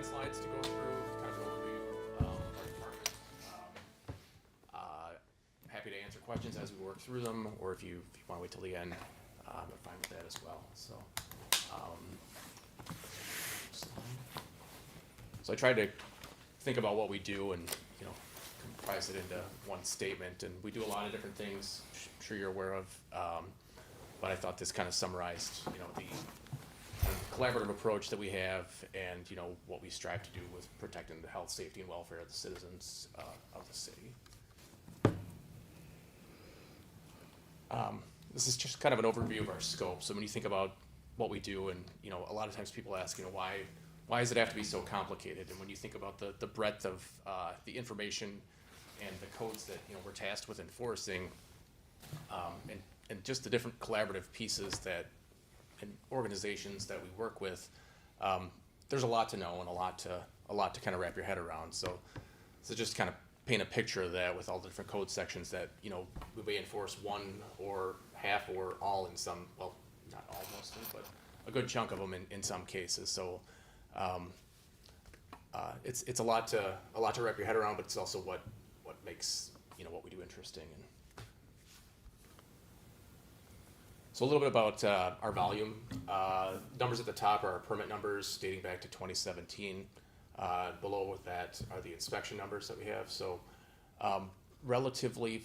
slides to go through, kind of an overview of our department. Happy to answer questions as we work through them, or if you want to wait till the end, I'm fine with that as well. So I tried to think about what we do and comprise it into one statement. And we do a lot of different things. I'm sure you're aware of, but I thought this kind of summarized the collaborative approach that we have, and what we strive to do with protecting the health, safety, and welfare of the citizens of the city. This is just kind of an overview of our scope. So when you think about what we do, and a lot of times people ask, why does it have to be so complicated? And when you think about the breadth of the information and the codes that we're tasked with enforcing, and just the different collaborative pieces that and organizations that we work with, there's a lot to know and a lot to kind of wrap your head around. So just kind of paint a picture of that with all the different code sections that we may enforce one or half or all in some, well, not all mostly, but a good chunk of them in some cases. So it's a lot to wrap your head around, but it's also what makes what we do interesting. And so a little bit about our volume. Numbers at the top are our permit numbers dating back to 2017. Below that are the inspection numbers that we have. So relatively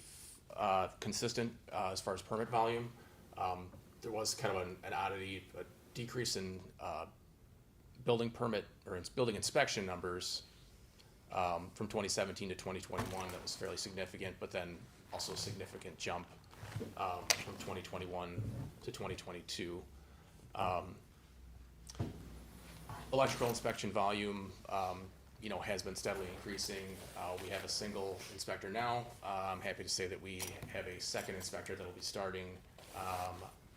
consistent as far as permit volume. There was kind of an oddity, a decrease in building permit or building inspection numbers from 2017 to 2021. That was fairly significant, but then also a significant jump from 2021 to 2022. Electrical inspection volume, has been steadily increasing. We have a single inspector now. I'm happy to say that we have a second inspector that will be starting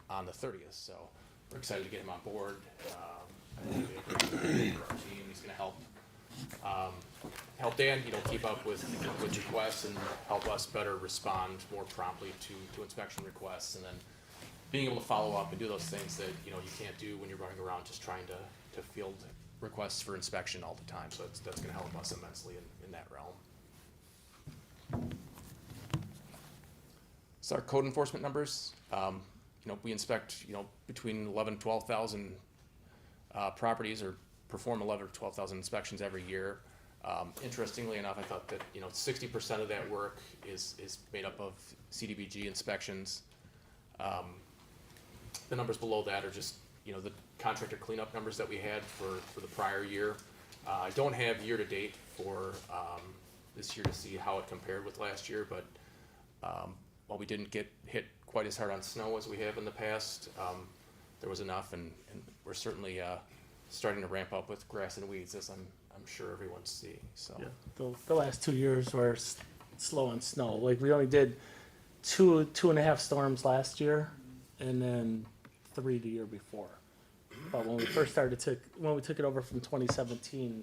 on the 30th. So we're excited to get him on board. I think he'll be a great member for our team. He's going to help Dan, keep up with requests and help us better respond more promptly to inspection requests, and then being able to follow up and do those things that you can't do when you're running around just trying to field requests for inspection all the time. So that's going to help us immensely in that realm. So our code enforcement numbers, we inspect between 11 and 12,000 properties, or perform 11 or 12,000 inspections every year. Interestingly enough, I thought that 60% of that work is made up of CDBG inspections. The numbers below that are just the contractor cleanup numbers that we had for the prior year. I don't have year to date for this year to see how it compared with last year, but while we didn't get hit quite as hard on snow as we have in the past, there was enough, and we're certainly starting to ramp up with grass and weeds, as I'm sure everyone's seeing. So yeah, the last 2 years were slow on snow. Like, we only did two and a half storms last year, and then 3 the year before. But when we first when we took it over from 2017,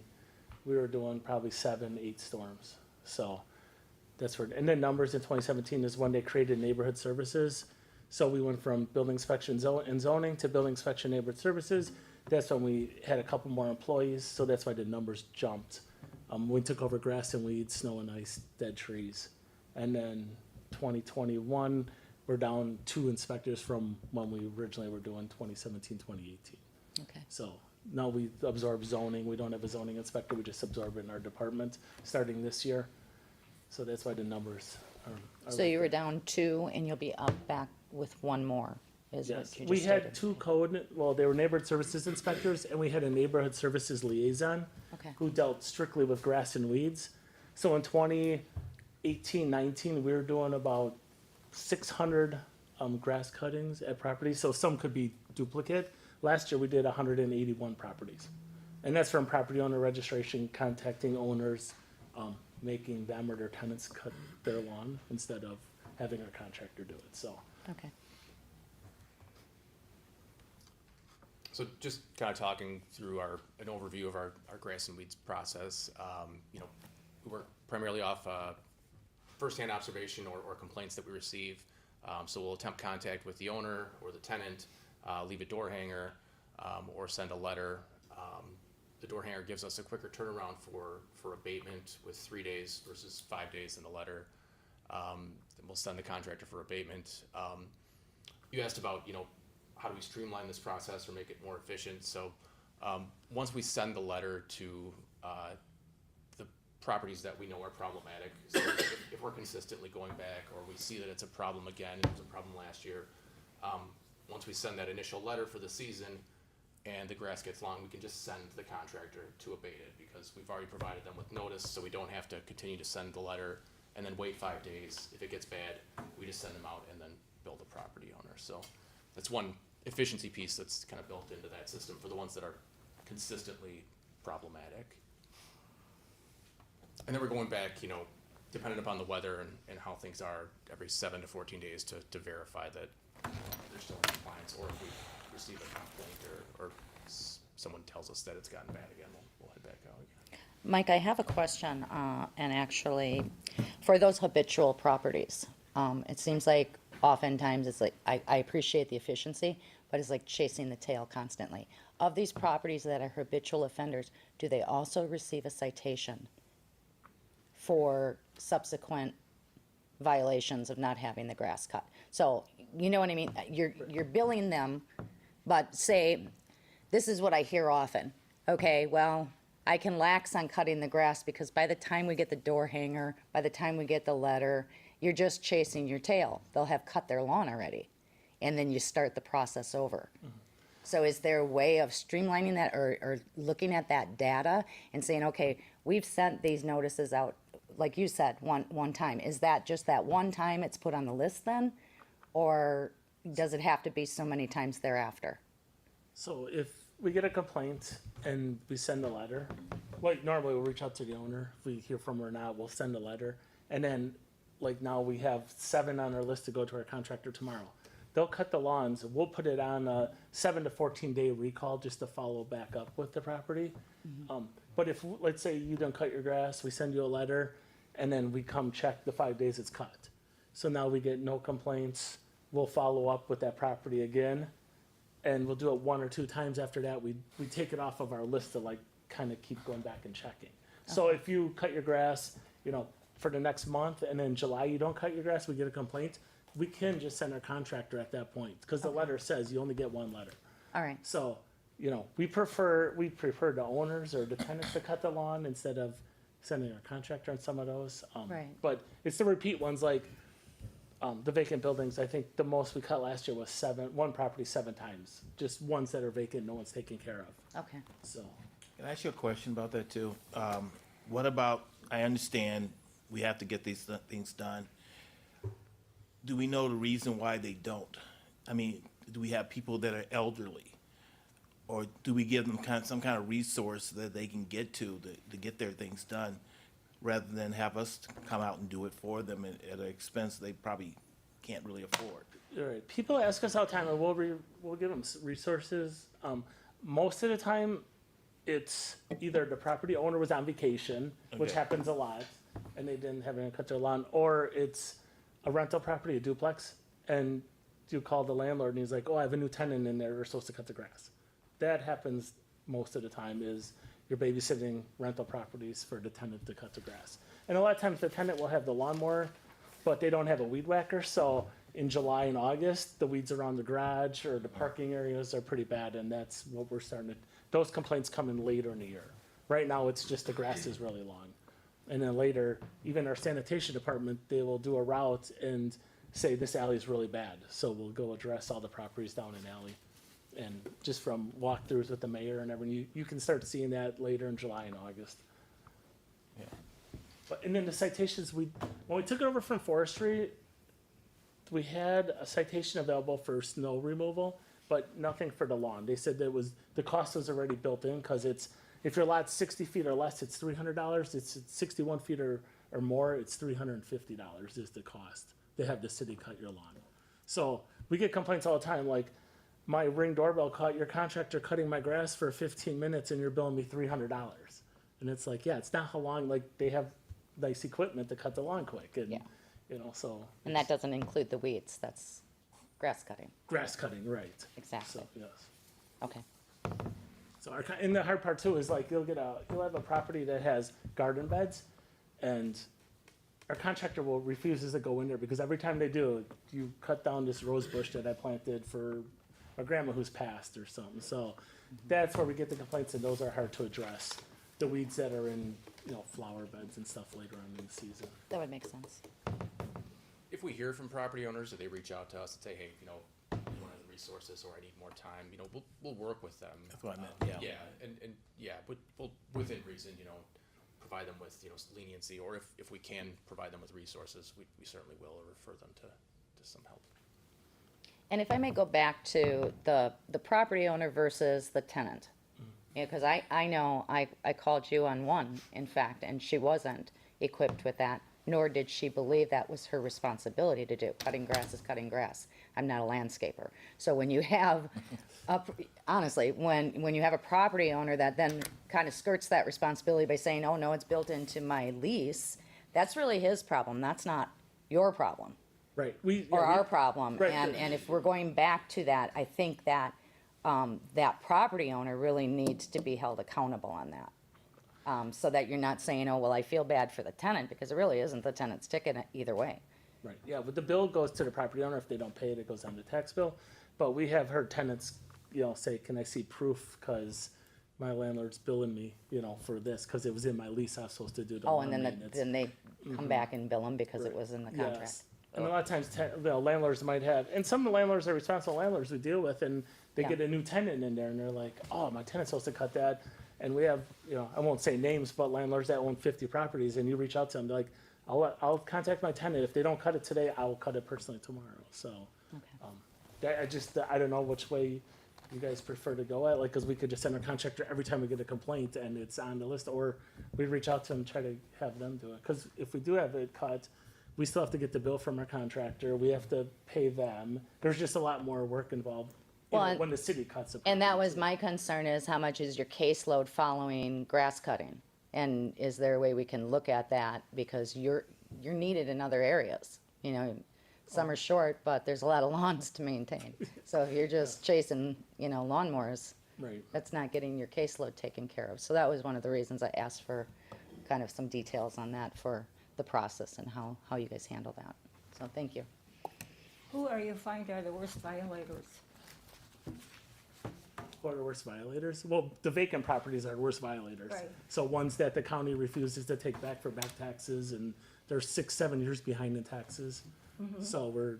we were doing probably 7-8 storms. So that's where, and then numbers in 2017 is when they created neighborhood services. So we went from building inspection and zoning to building inspection neighborhood services. That's when we had a couple more employees, so that's why the numbers jumped. We took over grass and weeds, snow and ice, dead trees. And then 2021, we're down 2 inspectors from when we originally were doing 2017, 2018. Okay. So now we absorb zoning. We don't have a zoning inspector. We just absorb it in our department starting this year. So that's why the numbers are So you were down 2, and you'll be up back with 1 more, is what yes. you just We had stated. 2 they were neighborhood services inspectors, and we had a neighborhood services liaison Okay. who dealt strictly with grass and weeds. So in 2018, 19, we were doing about 600 grass cuttings at properties. So some could be duplicate. Last year we did 181 properties. And that's from property owner registration, contacting owners, making them or their tenants cut their lawn instead of having our contractor do it. So Okay. So just kind of talking through an overview of our grass and weeds process. We work primarily off firsthand observation or complaints that we receive. So we'll attempt contact with the owner or the tenant, leave a door hanger, or send a letter the door hanger gives us a quicker turnaround for abatement with 3 days versus 5 days in the letter. Then we'll send the contractor for abatement. You asked about, how do we streamline this process or make it more efficient? So, once we send the letter to, the properties that we know are problematic, so if we're consistently going back or we see that it's a problem again, it was a problem last year, once we send that initial letter for the season and the grass gets long, we can just send the contractor to abate it because we've already provided them with notice, so we don't have to continue to send the letter and then wait 5 days. If it gets bad, we just send them out and then bill the property owner. So that's one efficiency piece that's kind of built into that system for the ones that are consistently problematic. And then we're going back, depending upon the weather and how things are, every 7 to 14 days to verify that they're still in compliance, or if we receive a complaint or someone tells us that it's gotten bad again, we'll head back out again. Mike, I have a question, and actually, for those habitual properties, it seems like oftentimes it's like, I appreciate the efficiency, but it's like chasing the tail constantly. Of these properties that are habitual offenders, do they also receive a citation for subsequent violations of not having the grass cut? So, you know what I mean? You're billing them, but say, this is what I hear often. Okay, well, I can lax on cutting the grass because by the time we get the door hanger, by the time we get the letter, you're just chasing your tail. They'll have cut their lawn already. And then you start the process over. Mm-hmm. So is there a way of streamlining that or looking at that data and saying, okay, we've sent these notices out, like you said, one time. Is that just that one time it's put on the list then? Or does it have to be so many times thereafter? So if we get a complaint and we send a letter, like normally we'll reach out to the owner. If we hear from her or not, we'll send a letter. And then like now we have 7 on our list to go to our contractor tomorrow. They'll cut the lawns. We'll put it on a 7 to 14 day recall just to follow back up with the property. Mm-hmm. But if, let's say you don't cut your grass, we send you a letter and then we come check the 5 days it's cut. So now we get no complaints. We'll follow up with that property again. And we'll do it 1 or 2 times after that. We take it off of our list to like kind of keep going back and checking. Okay. So if you cut your grass, for the next month and then July you don't cut your grass, we get a complaint, we can just send our contractor at that point because the letter says you only get 1 letter. All right. So, we prefer the owners or the tenants to cut the lawn instead of sending our contractor on some of those. Right. But it's the repeat ones like the vacant buildings. I think the most we cut last year was 1 property 7 times. Just ones that are vacant, no one's taking care of. Okay. So. Can I ask you a question about that too? What about, I understand we have to get these things done. Do we know the reason why they don't? I mean, do we have people that are elderly? Or do we give them some kind of resource that they can get to get their things done, rather than have us come out and do it for them at an expense they probably can't really afford? All right. People ask us all the time, and we'll give them resources. Most of the time, it's either the property owner was on vacation, which Okay. happens a lot, and they didn't have anyone cut their lawn, or it's a rental property, a duplex, and you call the landlord and he's like, oh, I have a new tenant in there, they're supposed to cut the grass. That happens most of the time is you're babysitting rental properties for the tenant to cut the grass. And a lot of times the tenant will have the lawnmower, but they don't have a weed whacker, so in July and August, the weeds around the garage or the parking areas are pretty bad, and that's what we're starting to, those complaints come in later in the year. Right now, it's just the grass is really long. And then later, even our sanitation department, they will do a route and say this alley is really bad. So we'll go address all the properties down in alley. And just from walkthroughs with the mayor and everything, you can start seeing that later in July and August. Yeah. And then the citations, when we took it over from forestry, we had a citation available for snow removal, but nothing for the lawn. They said that the cost was already built in because if your lot's 60 feet or less, it's $300. It's 61 feet or more, it's $350 is the cost to have the city cut your lawn. So we get complaints all the time like, my Ring doorbell caught your contractor cutting my grass for 15 minutes and you're billing me $300. And it's like, yeah, it's not how long, like they have nice equipment to cut the lawn quick. And, Yeah. So. And that doesn't include the weeds, that's grass cutting. Grass cutting, right. Exactly. So, yes. Okay. So and the hard part too is like you'll have a property that has garden beds, and our contractor refuses to go in there because every time they do, you cut down this rose bush that I planted for my grandma who's passed or something. So that's where we get the complaints, and those are hard to address. The weeds that are in flower beds and stuff later on in the season. That would make sense. If we hear from property owners, or they reach out to us and say, hey, one of the resources, or I need more time, we'll work with them. That's what I meant, yeah. Yeah, and but we'll, within reason, provide them with, leniency, or if we can provide them with resources, we certainly will, or refer them to some help. And if I may go back to the property owner versus the tenant. Yeah, because I know I called you on one, in fact, and she wasn't equipped with that, nor did she believe that was her responsibility to do. Cutting grass is cutting grass. I'm not a landscaper. So when you have, honestly, when you have a property owner that then kind of skirts that responsibility by saying, oh, no, it's built into my lease, that's really his problem. That's not your problem Right. or our problem. Right. And if we're going back to that, I think that that property owner really needs to be held accountable on that. So that you're not saying, oh, well, I feel bad for the tenant, because it really isn't the tenant's ticket either way. Right, yeah, but the bill goes to the property owner. If they don't pay it, it goes on the tax bill. But we have heard tenants, say, can I see proof, because my landlord's billing me, for this, because it was in my lease, I was supposed to do the Oh, lawn and then maintenance. then they come back and bill them because it was in the contract. Yes. And a lot of times, landlords might have, and some of the landlords are responsible landlords we deal with, and they Yeah. get a new tenant in there, and they're like, oh, my tenant's supposed to cut that. And we have, I won't say names, but landlords that own 50 properties, and you reach out to them, they're like, I'll contact my tenant. If they don't cut it today, I will cut it personally tomorrow. So, I don't know which way you guys prefer to go at, because we could just send our contractor every time we get a complaint and it's on the list, or we reach out to them, try to have them do it. Because if we do have it cut, we still have to get the bill from our contractor. We have to pay them. There's just a lot more work involved when the city cuts it. And that was my concern, is how much is your caseload following grass cutting? And is there a way we can look at that? Because you're needed in other areas. Some are short, but there's a lot of lawns to maintain. So if you're just chasing, lawnmowers, Right. that's not getting your caseload taken care of. So that was one of the reasons I asked for kind of some details on that for the process and how you guys handle that. So thank you. Who are you find are the worst violators? What are the worst violators? Well, the vacant properties are the worst violators. Right. So ones that the county refuses to take back for back taxes, and they're 6-7 years behind in taxes. So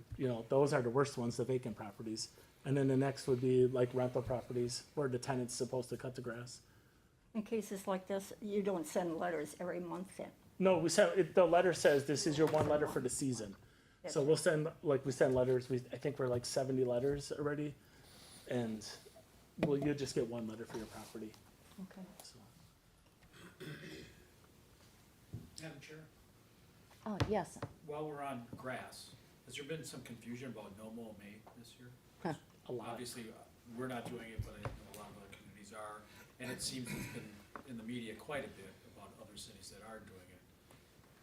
those are the worst ones, the vacant properties. And then the next would be like rental properties where the tenant's supposed to cut the grass. In cases like this, you don't send letters every month then? No, the letter says this is your one letter for the season. So we'll send letters. I think we're like 70 letters already. And you'll just get one letter for your property. Okay. So. Madam Chair, Oh, yes. while we're on grass, has there been some confusion about no mow May this year? A lot. Obviously, we're not doing it, but I know a lot of other communities are, and it seems it's been in the media quite a bit about other cities that are doing it.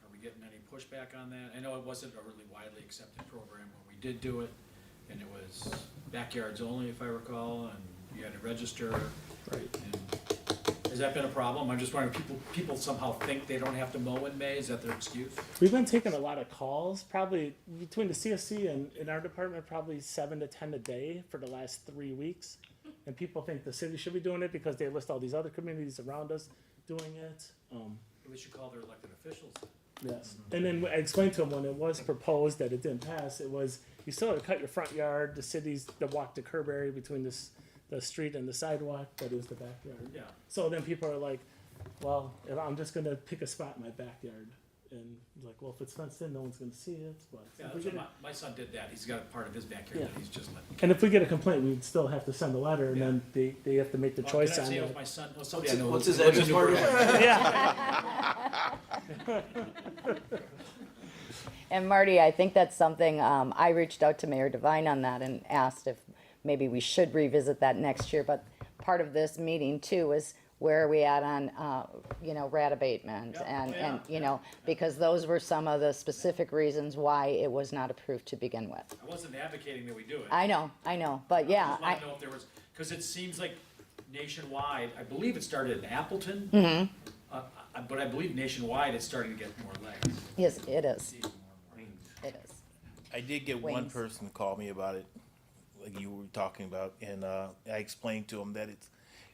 Are we getting any pushback on that? I know it wasn't a really widely accepted program when we did do it, and it was backyards only, if I recall, and you had to register. Right. And has that been a problem? I'm just wondering, people somehow think they don't have to mow in May, is that their excuse? We've been taking a lot of calls, probably between the CSC and in our department, probably 7 to 10 a day for the last 3 weeks. And people think the city should be doing it because they list all these other communities around us doing it. We should call their elected officials. Yes. And then I explained to them when it was proposed that it didn't pass, it was, you still had to cut your front yard, the walk to curb area between the street and the sidewalk, but it was the backyard. Yeah. So then people are like, well, if I'm just gonna pick a spot in my backyard. And like, well, if it's fenced in, no one's gonna see it, but. Yeah, if we that's get what my son did that. He's got a part of his backyard Yeah. that he's just letting. And if we get a complaint, we'd still have to send a letter, and then they have to make the choice Can I on say it was it. my son? Oh, somebody I know. What's his lives in address, Newburgh. And Marty, I think that's something, I reached out to Mayor Devine on that and asked if maybe we should revisit that next year. But part of this meeting too is where are we at on, rat abatement? Yeah. And because those were some of the specific reasons why it was not approved to begin with. I wasn't advocating that we do it. I know, but yeah, I just want to know if there was, because it seems like, nationwide, I believe it started in Appleton. But I believe nationwide it's starting to get more legs. Yes, it is, See more and more. it is. I did get one Wings. person call me about it, like you were talking about, and I explained to him that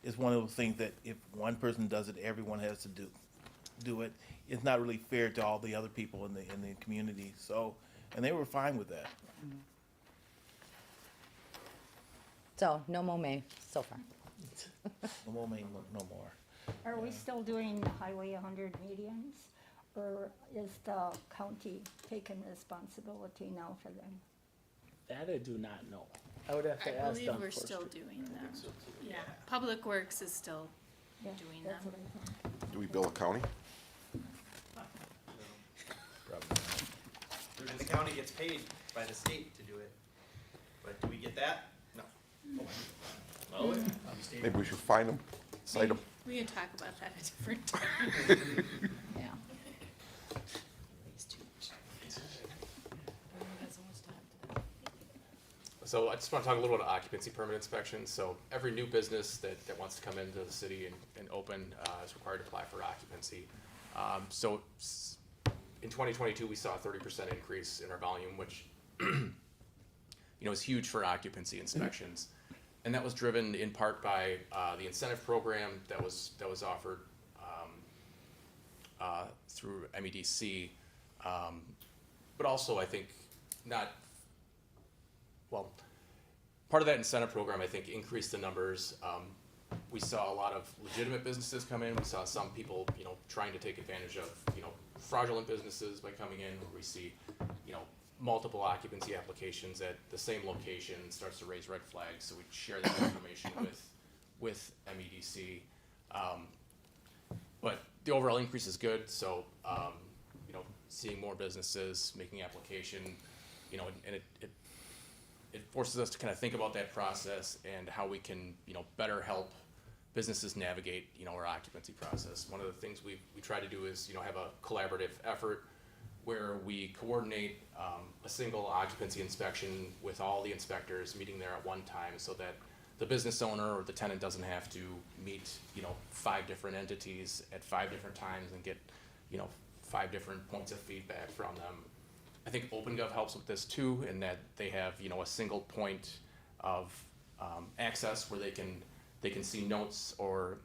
it's one of those things that if one person does it, everyone has to do it. It's not really fair to all the other people in the community. So, and they were fine with that. So, no mow May so far. No more, no more. Are we still doing Highway 100 medians? Or is the county taking responsibility now for them? That I do not know. I would have I to ask believe them we're first. still doing them. Yeah, Public Works is still Yeah, doing that's them. what I thought. Do we bill a county? And the county gets paid by the state to do it. But do we get that? No. Maybe we should fine them, cite them. We can talk about that at a different time. Yeah. So I just want to talk a little about occupancy permit inspections. So every new business that wants to come into the city and open is required to apply for occupancy. In 2022, we saw a 30% increase in our volume, which is huge for occupancy inspections. And that was driven in part by the incentive program that was offered through MEDC, but also I think part of that incentive program I think increased the numbers. We saw a lot of legitimate businesses come in. We saw some people trying to take advantage of fraudulent businesses by coming in. Where we see multiple occupancy applications at the same location starts to raise red flags. So we share that information with MEDC. But the overall increase is good. So seeing more businesses making application, and it forces us to kind of think about that process and how we can better help businesses navigate our occupancy process. One of the things we try to do is have a collaborative effort where we coordinate a single occupancy inspection with all the inspectors meeting there at one time, so that the business owner or the tenant doesn't have to meet 5 different entities at 5 different times and get 5 different points of feedback from them. I think OpenGov helps with this too, in that they have a single point of access where they can see notes or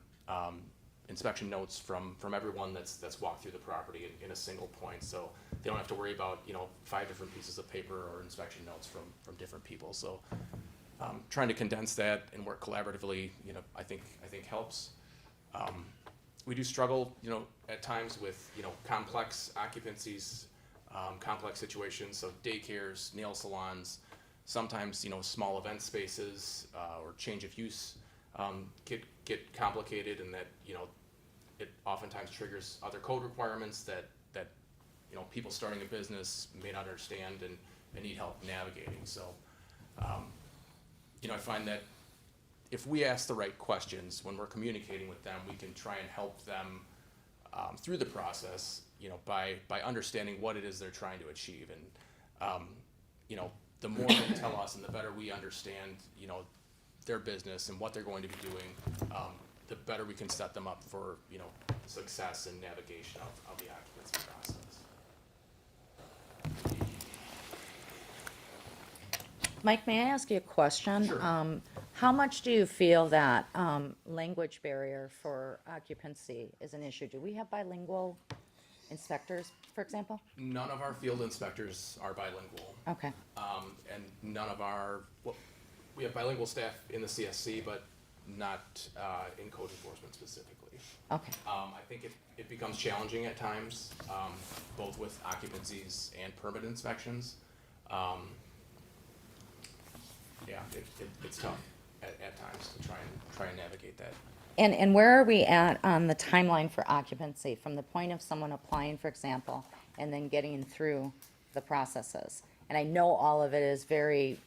inspection notes from everyone that's walked through the property in a single point. So they don't have to worry about 5 different pieces of paper or inspection notes from different people. So trying to condense that and work collaboratively, I think helps. We do struggle, at times with complex occupancies, complex situations. So daycares, nail salons, sometimes small event spaces or change of use get complicated, and that it oftentimes triggers other code requirements that people starting a business may not understand and need help navigating. So I find that if we ask the right questions when we're communicating with them, we can try and help them through the process, by understanding what it is they're trying to achieve. And the more they tell us and the better we understand their business and what they're going to be doing, the better we can set them up for success and navigation of the occupancy process. Mike, may I ask you a question? Sure. How much do you feel that language barrier for occupancy is an issue? Do we have bilingual inspectors, for example? None of our field inspectors are bilingual. Okay, And none of we have bilingual staff in the CSC, but not in code enforcement specifically. okay. I think it becomes challenging at times, both with occupancies and permit inspections. It's tough at times to try and navigate that. And where are we at on the timeline for occupancy, from the point of someone applying, for example, and then getting through the processes? And I know all of it is very,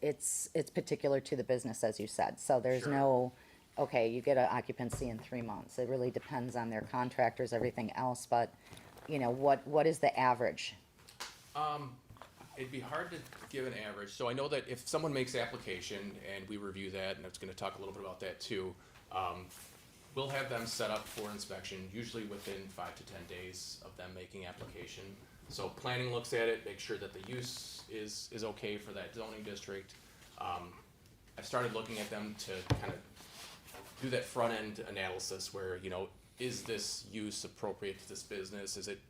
it's particular to the business, as you said. So there's Sure. no, okay, you get an occupancy in 3 months. It really depends on their contractors, everything else, but, what is the average? It'd be hard to give an average, so I know that if someone makes application and we review that, and I was gonna talk a little bit about that too, we'll have them set up for inspection, usually within 5 to 10 days of them making application. So planning looks at it, make sure that the use is okay for that zoning district. I've started looking at them to kind of do that front end analysis where, you know, is this use appropriate to this business? Is it,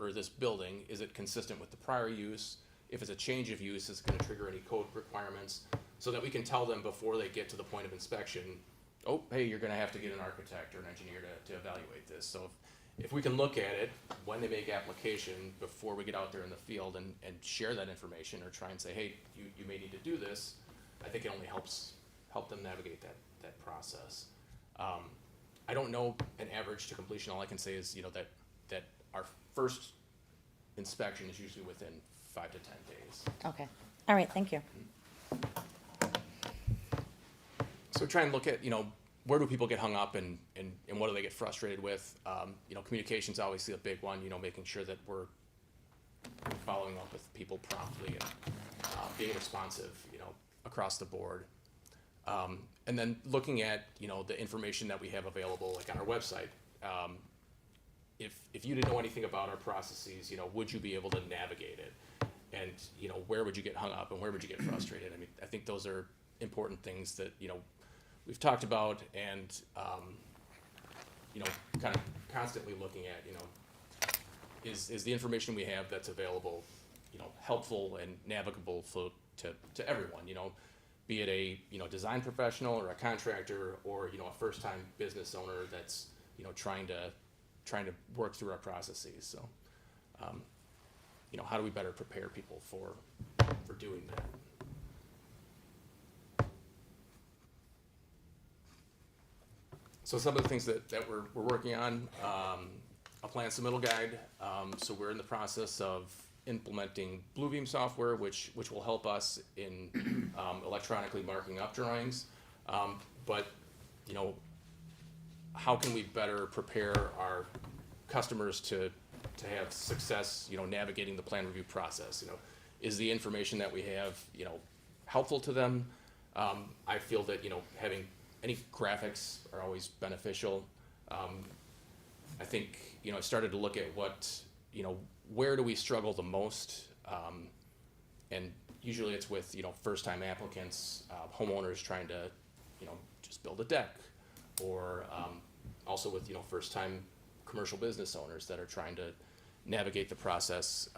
or this building, is it consistent with the prior use? If it's a change of use, is it gonna trigger any code requirements? So that we can tell them before they get to the point of inspection, oh, hey, you're gonna have to get an architect or an engineer to evaluate this. So if we can look at it when they make application, before we get out there in the field and share that information or try and say, hey, you may need to do this, I think it only help them navigate that process. I don't know an average to completion. All I can say is, you know, that our first inspection is usually within 5 to 10 days. Okay, all right, thank you. So try and look at, you know, where do people get hung up and what do they get frustrated with? You know, communication's obviously a big one, you know, making sure that we're following up with people promptly and being responsive, you know, across the board. And then looking at, you know, the information that we have available, like on our website. If you didn't know anything about our processes, you know, would you be able to navigate it? And, you know, where would you get hung up and where would you get frustrated? I mean, I think those are important things that, you know, we've talked about and, you know, kind of constantly looking at, you know, is the information we have that's available, you know, helpful and navigable to everyone, you know, be it a, you know, design professional or a contractor or, you know, a first-time business owner that's, you know, trying to work through our processes. So, you know, how do we better prepare people for doing that? So some of the things that we're working on, a plan submittal guide. So we're in the process of implementing Bluebeam software, which will help us in electronically marking up drawings. But, you know, how can we better prepare our customers to have success, you know, navigating the plan review process? You know, is the information that we have, you know, helpful to them? I feel that, you know, having any graphics are always beneficial. I think, you know, I started to look at what, you know, where do we struggle the most? And usually it's with, you know, first-time applicants, homeowners trying to, you know, just build a deck, or also with, you know, first-time commercial business owners that are trying to navigate the process.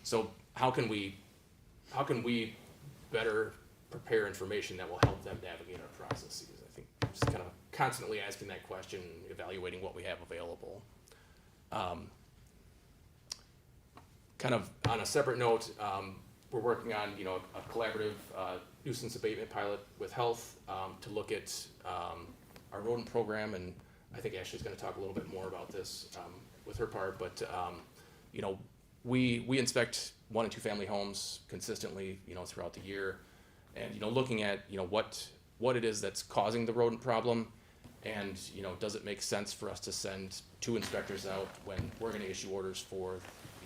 So how can we better prepare information that will help them navigate our processes? I think just kind of constantly asking that question, evaluating what we have available. Kind of on a separate note, we're working on, you know, a collaborative nuisance abatement pilot with health to look at our rodent program, and I think Ashley's going to talk a little bit more about this with her part. But you know, we inspect 1 and 2 family homes consistently, you know, throughout the year, and, you know, looking at, you know, what it is that's causing the rodent problem, and, you know, does it make sense for us to send 2 inspectors out when we're going to issue orders for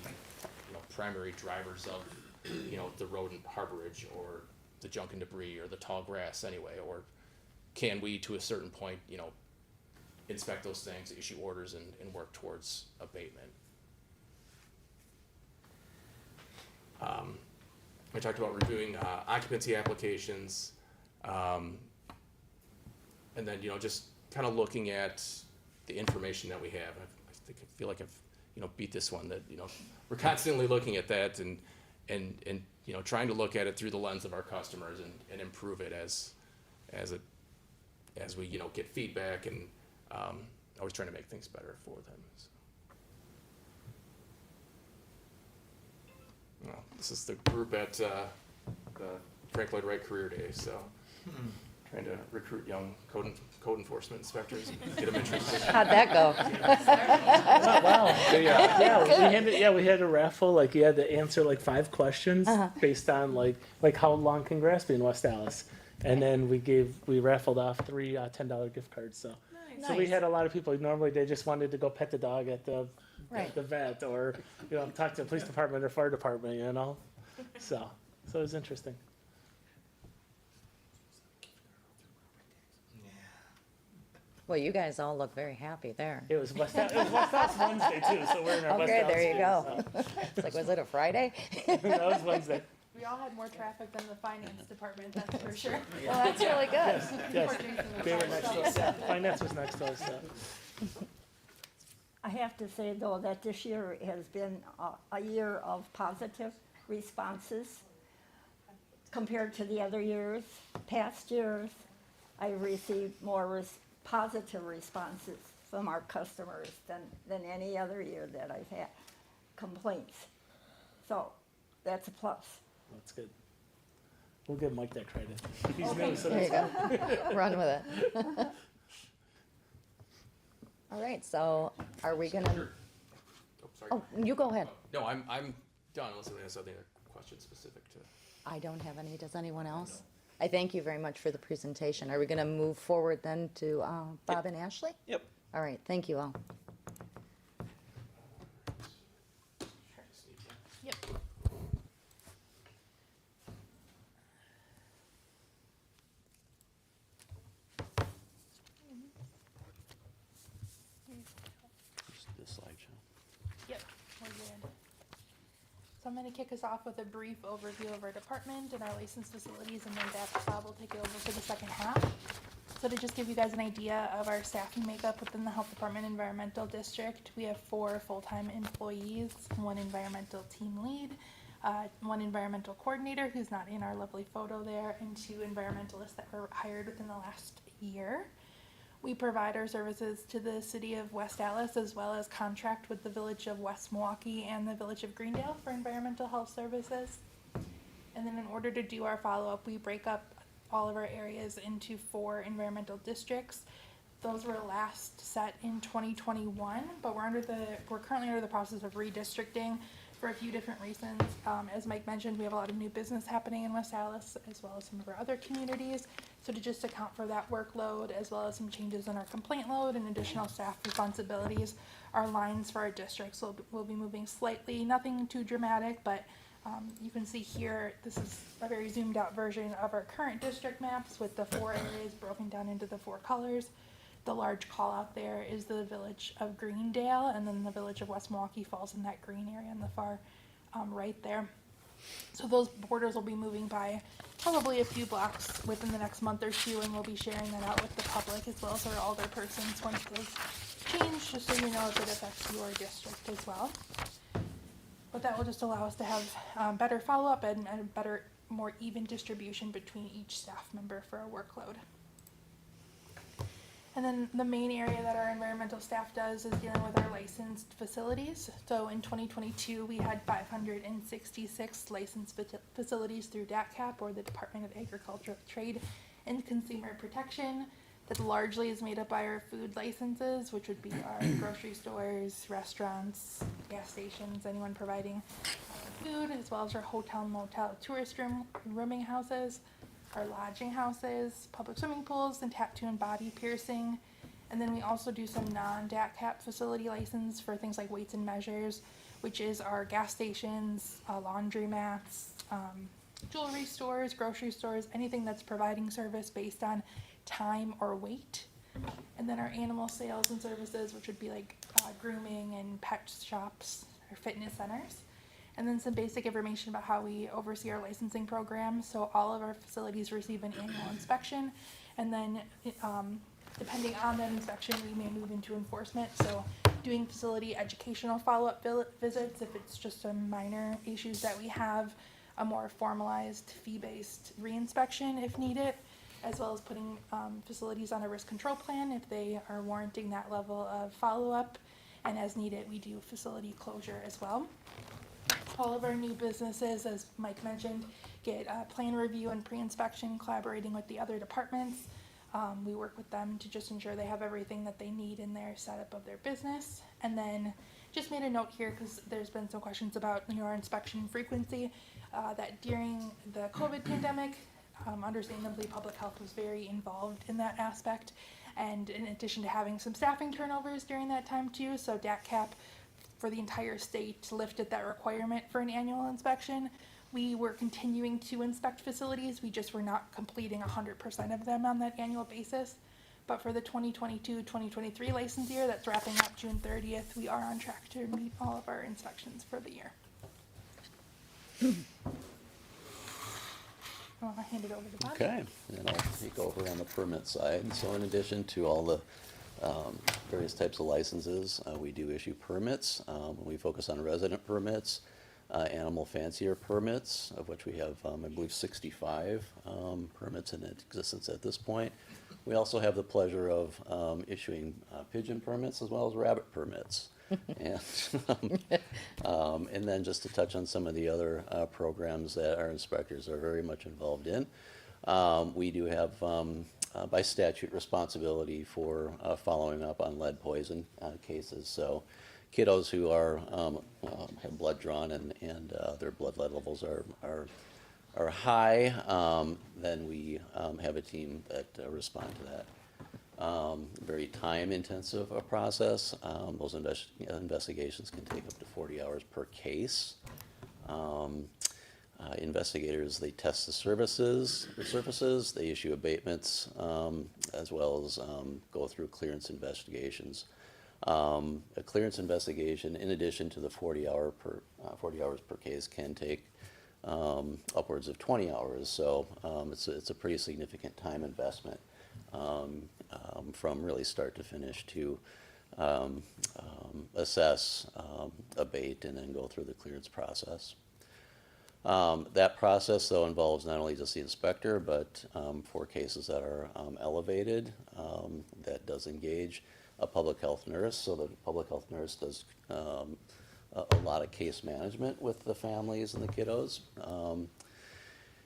the, you know, primary drivers of, you know, the rodent harborage or the junk and debris or the tall grass anyway? Or can we, to a certain point, you know, inspect those things, issue orders, and work towards abatement? I talked about reviewing occupancy applications, and then, you know, just kind of looking at the information that we have. I feel like I've, you know, beat this one, that, you know, we're constantly looking at that and you know, trying to look at it through the lens of our customers and improve it as we, you know, get feedback, and always trying to make things better for them. So. Well, this is the group at the Frank Lloyd Wright Career Day, so trying to recruit young code enforcement inspectors, get them interested. How'd that go? Wow. We had a raffle. Like, you had to answer like 5 questions based on like how long can grass be in West Dallas, and then we raffled off 3 $10 gift cards. So we Nice. had a lot of people. Normally they just wanted to go pet the dog at the Right. the vet, or, you know, talk to the police department or fire department, you know? So it was interesting. Well, you guys all look very happy there. It was West House Wednesday too, so we're in our West Okay, House. there you too, go. so. It's like, was it a Friday? That was Wednesday. We all had more traffic than the finance department, that's for sure. Well, that's really good. Yes, yes. Poor Jason was They were by next to himself. us, yeah. Finance was next to us, so. I have to say, though, that this year has been a year of positive responses compared to the other years. Past years, I received more positive responses from our customers than any other year that I've had complaints. So that's a plus. That's good. We'll give Mike that credit. He's new, so There you that's go. Run with it. All right, so are we gonna, Oh, sorry. oh, you go ahead. No, I'm done unless anyone has other questions specific to. I don't have any. Does anyone else? I thank you very much for the presentation. Are we gonna move forward then to Bob and Ashley? Yep. All right, thank you all. Yep. this slideshow. Yep, we're good. So I'm gonna kick us off with a brief overview of our department and our licensed facilities, and then Bob will take it over for the second half. So to just give you guys an idea of our staffing makeup within the Health Department Environmental District, we have 4 full-time employees, 1 environmental team lead, 1 environmental coordinator who's not in our lovely photo there, and 2 environmentalists that were hired within the last year. We provide our services to the city of West Allis, as well as contract with the village of West Milwaukee and the village of Greendale for environmental health services. And then in order to do our follow-up, we break up all of our areas into 4 environmental districts. Those were last set in 2021, but we're currently under the process of redistricting for a few different reasons. As Mike mentioned, we have a lot of new business happening in West Allis, as well as some of our other communities. So to just account for that workload, as well as some changes in our complaint load and additional staff responsibilities, our lines for our districts will be moving slightly. Nothing too dramatic, but you can see here, this is a very zoomed out version of our current district maps with the 4 areas broken down into the 4 colors. The large call out there is the village of Greendale, and then the village of West Milwaukee falls in that green area in the far right there. So those borders will be moving by probably a few blocks within the next month or 2, and we'll be sharing that out with the public as well as our alderpersons once those change, just so you know if it affects your district as well. But that will just allow us to have better follow-up and a better, more even distribution between each staff member for our workload. And then the main area that our environmental staff does is dealing with our licensed facilities. So in 2022, we had 566 licensed facilities through DATCAP, or the Department of Agriculture, Trade, and Consumer Protection. That largely is made up by our food licenses, which would be our grocery stores, restaurants, gas stations, anyone providing food, as well as our hotel, motel, tourist rooming houses, our lodging houses, public swimming pools, and tattoo and body piercing. And then we also do some non-DATCAP facility license for things like weights and measures, which is our gas stations, laundromats, jewelry stores, grocery stores, anything that's providing service based on time or weight. And then our animal sales and services, which would be like grooming and pet shops or fitness centers. And then some basic information about how we oversee our licensing program. So all of our facilities receive an annual inspection, and then depending on that inspection, we may move into enforcement. So doing facility educational follow-up visits if it's just some minor issues that we have, a more formalized fee-based reinspection if needed, as well as putting facilities on a risk control plan if they are warranting that level of follow-up. And as needed, we do facility closure as well. All of our new businesses, as Mike mentioned, get plan review and pre-inspection, collaborating with the other departments. We work with them to just ensure they have everything that they need in their setup of their business. And then just made a note here because there's been some questions about our inspection frequency, that during the COVID pandemic, understandably public health was very involved in that aspect. And in addition to having some staffing turnovers during that time too, so DATCAP for the entire state lifted that requirement for an annual inspection. We were continuing to inspect facilities, we just were not completing 100% of them on that annual basis. But for the 2022-2023 license year that's wrapping up June 30th, we are on track to meet all of our inspections for the year. I'll hand it over to Bob. Okay, and I'll take over on the permit side. So in addition to all the various types of licenses, we do issue permits. We focus on resident permits, animal fancier permits, of which we have, I believe, 65 permits in existence at this point. We also have the pleasure of issuing pigeon permits as well as rabbit permits. And then just to touch on some of the other programs that our inspectors are very much involved in. We do have, by statute, responsibility for following up on lead poison cases. So kiddos who are have blood drawn and their blood lead levels are high, then we have a team that respond to that. Very time-intensive process. Those investigations can take up to 40 hours per case. Investigators, they test the surfaces, they issue abatements, as well as go through clearance investigations. A clearance investigation, in addition to the 40 hours per case, can take upwards of 20 hours. So it's a pretty significant time investment. From really start to finish to assess, abate, and then go through the clearance process. That process, though, involves not only just the inspector, but for cases that are elevated, that does engage a public health nurse. So the public health nurse does a lot of case management with the families and the kiddos.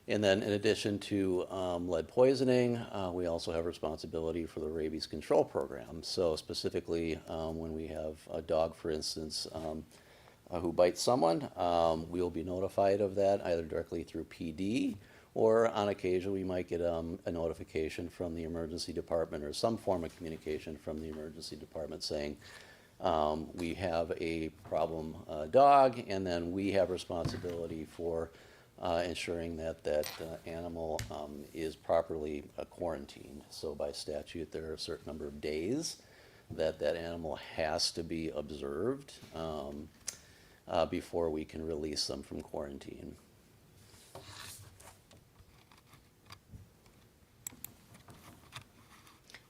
And then in addition to lead poisoning, we also have responsibility for the rabies control program. So specifically, when we have a dog, for instance, who bites someone, we'll be notified of that either directly through PD, or on occasion we might get a notification from the emergency department or some form of communication from the emergency department saying, we have a problem dog, and then we have responsibility for ensuring that that animal is properly quarantined. So by statute, there are a certain number of days that that animal has to be observed before we can release them from quarantine.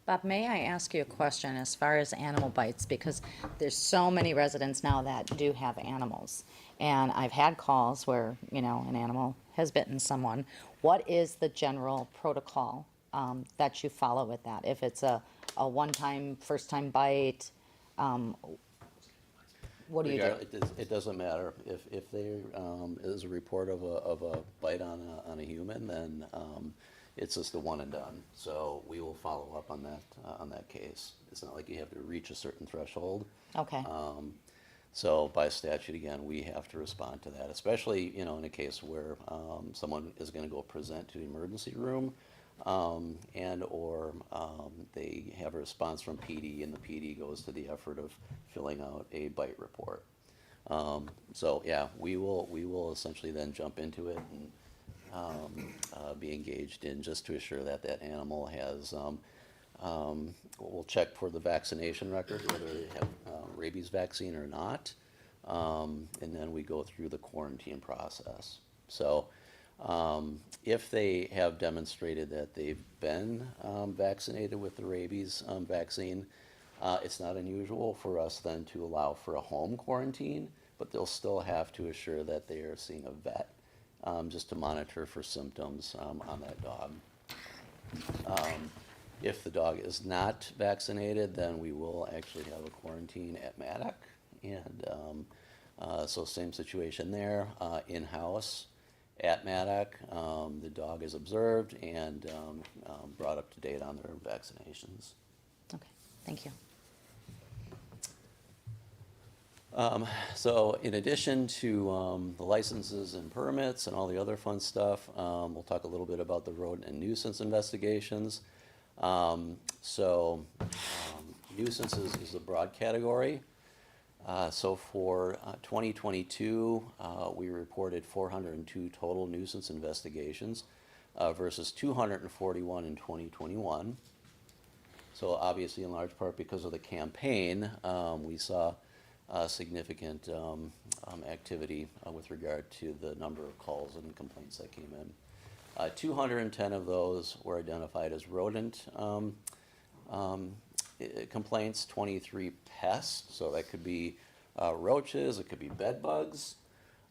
Bob, may I ask you a question as far as animal bites? Because there's so many residents now that do have animals. And I've had calls where, you know, an animal has bitten someone. What is the general protocol that you follow with that? If it's a one-time, first-time bite, what do you do? It doesn't matter. If there is a report of a bite on a human, then it's just a one and done. So we will follow up on that case. It's not like you have to reach a certain threshold. Okay. So by statute, again, we have to respond to that, especially, you know, in a case where someone is going to go present to the emergency room, and or they have a response from PD, and the PD goes to the effort of filling out a bite report. So yeah, we will essentially then jump into it and be engaged in just to assure that that animal has. We'll check for the vaccination record, whether they have rabies vaccine or not, and then we go through the quarantine process. So if they have demonstrated that they've been vaccinated with the rabies vaccine, it's not unusual for us then to allow for a home quarantine, but they'll still have to assure that they are seeing a vet just to monitor for symptoms on that dog. If the dog is not vaccinated, then we will actually have a quarantine at Maddock. And so same situation there, in-house at Maddock. The dog is observed and brought up to date on their vaccinations. Okay, thank you. So in addition to the licenses and permits and all the other fun stuff, we'll talk a little bit about the rodent and nuisance investigations. Nuisances is a broad category. So for 2022, we reported 402 total nuisance investigations versus 241 in 2021. So obviously, in large part because of the campaign, we saw significant activity with regard to the number of calls and complaints that came in. 210 of those were identified as rodent complaints, 23 pests, so that could be roaches, it could be bed bugs,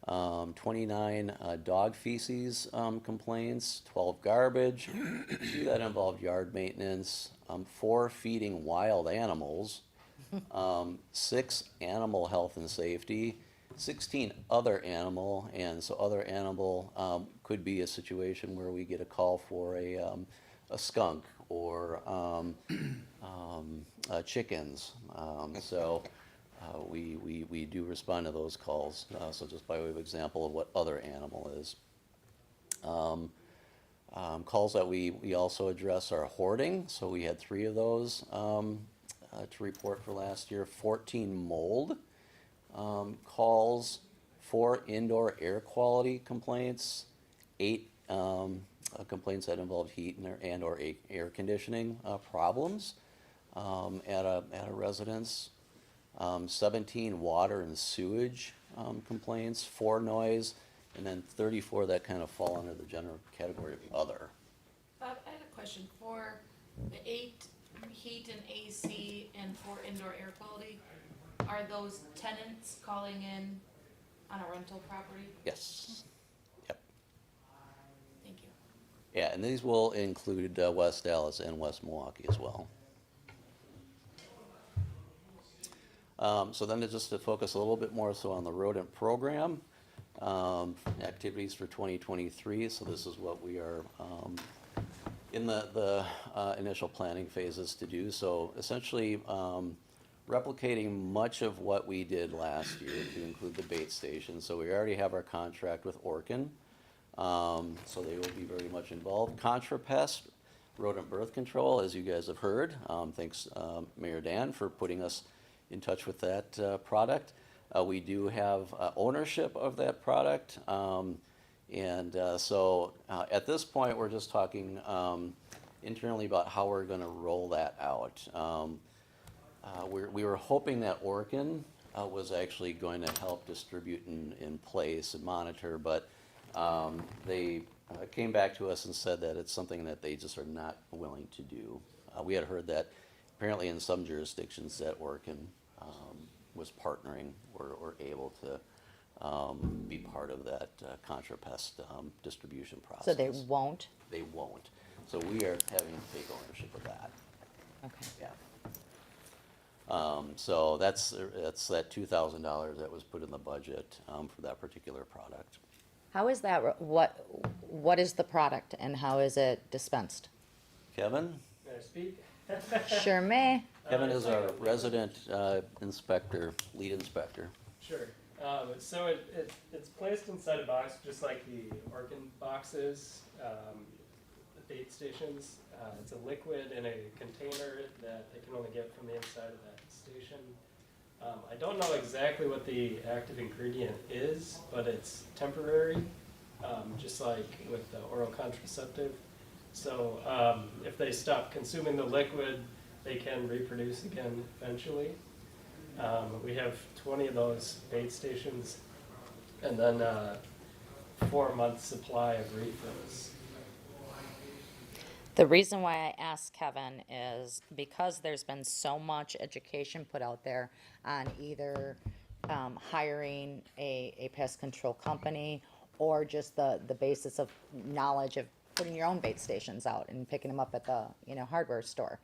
29 dog feces complaints, 12 garbage, 2 that involved yard maintenance, 4 feeding wild animals, 6 animal health and safety, 16 other animal, and so other animal could be a situation where we get a call for a skunk or chickens. We do respond to those calls. So just by way of example of what other animal is. Calls that we also address are hoarding. So we had 3 of those to report for last year. 14 mold calls, 4 indoor air quality complaints, 8 complaints that involved heat and or air conditioning problems at a residence. 17 water and sewage complaints, 4 noise, and then 34 that kind of fall under the general category of other. Bob, I had a question. For the 8 heat and AC and 4 indoor air quality, are those tenants calling in on a rental property? Yes. Yep. Thank you. Yeah, and these will include West Dallas and West Milwaukee as well. So then just to focus a little bit more so on the rodent program, activities for 2023. So this is what we are in the initial planning phases to do. So essentially replicating much of what we did last year to include the bait station. So we already have our contract with Orkin. So they will be very much involved. ContraPest, rodent birth control, as you guys have heard. Thanks Mayor Dan for putting us in touch with that product. We do have ownership of that product. So at this point, we're just talking internally about how we're going to roll that out. We were hoping that Orkin was actually going to help distribute in place and monitor, but they came back to us and said that it's something that they just are not willing to do. We had heard that apparently in some jurisdictions that Orkin was partnering or able to be part of that ContraPest distribution process. So they won't? They won't. So we are having to take ownership of that. Okay. Yeah. So that's that $2,000 that was put in the budget for that particular product. How is that, what is the product and how is it dispensed? Kevin? May I speak? Sure may. Kevin is our resident inspector, lead inspector. Sure. So it's placed inside a box, just like the Orkin boxes, the bait stations. It's a liquid in a container that they can only get from the inside of that station. I don't know exactly what the active ingredient is, but it's temporary, just like with the oral contraceptive. So if they stop consuming the liquid, they can reproduce again eventually. We have 20 of those bait stations, and then 4-month supply of refills. The reason why I asked Kevin is because there's been so much education put out there on either hiring a pest control company or just the basis of knowledge of putting your own bait stations out and picking them up at the hardware store.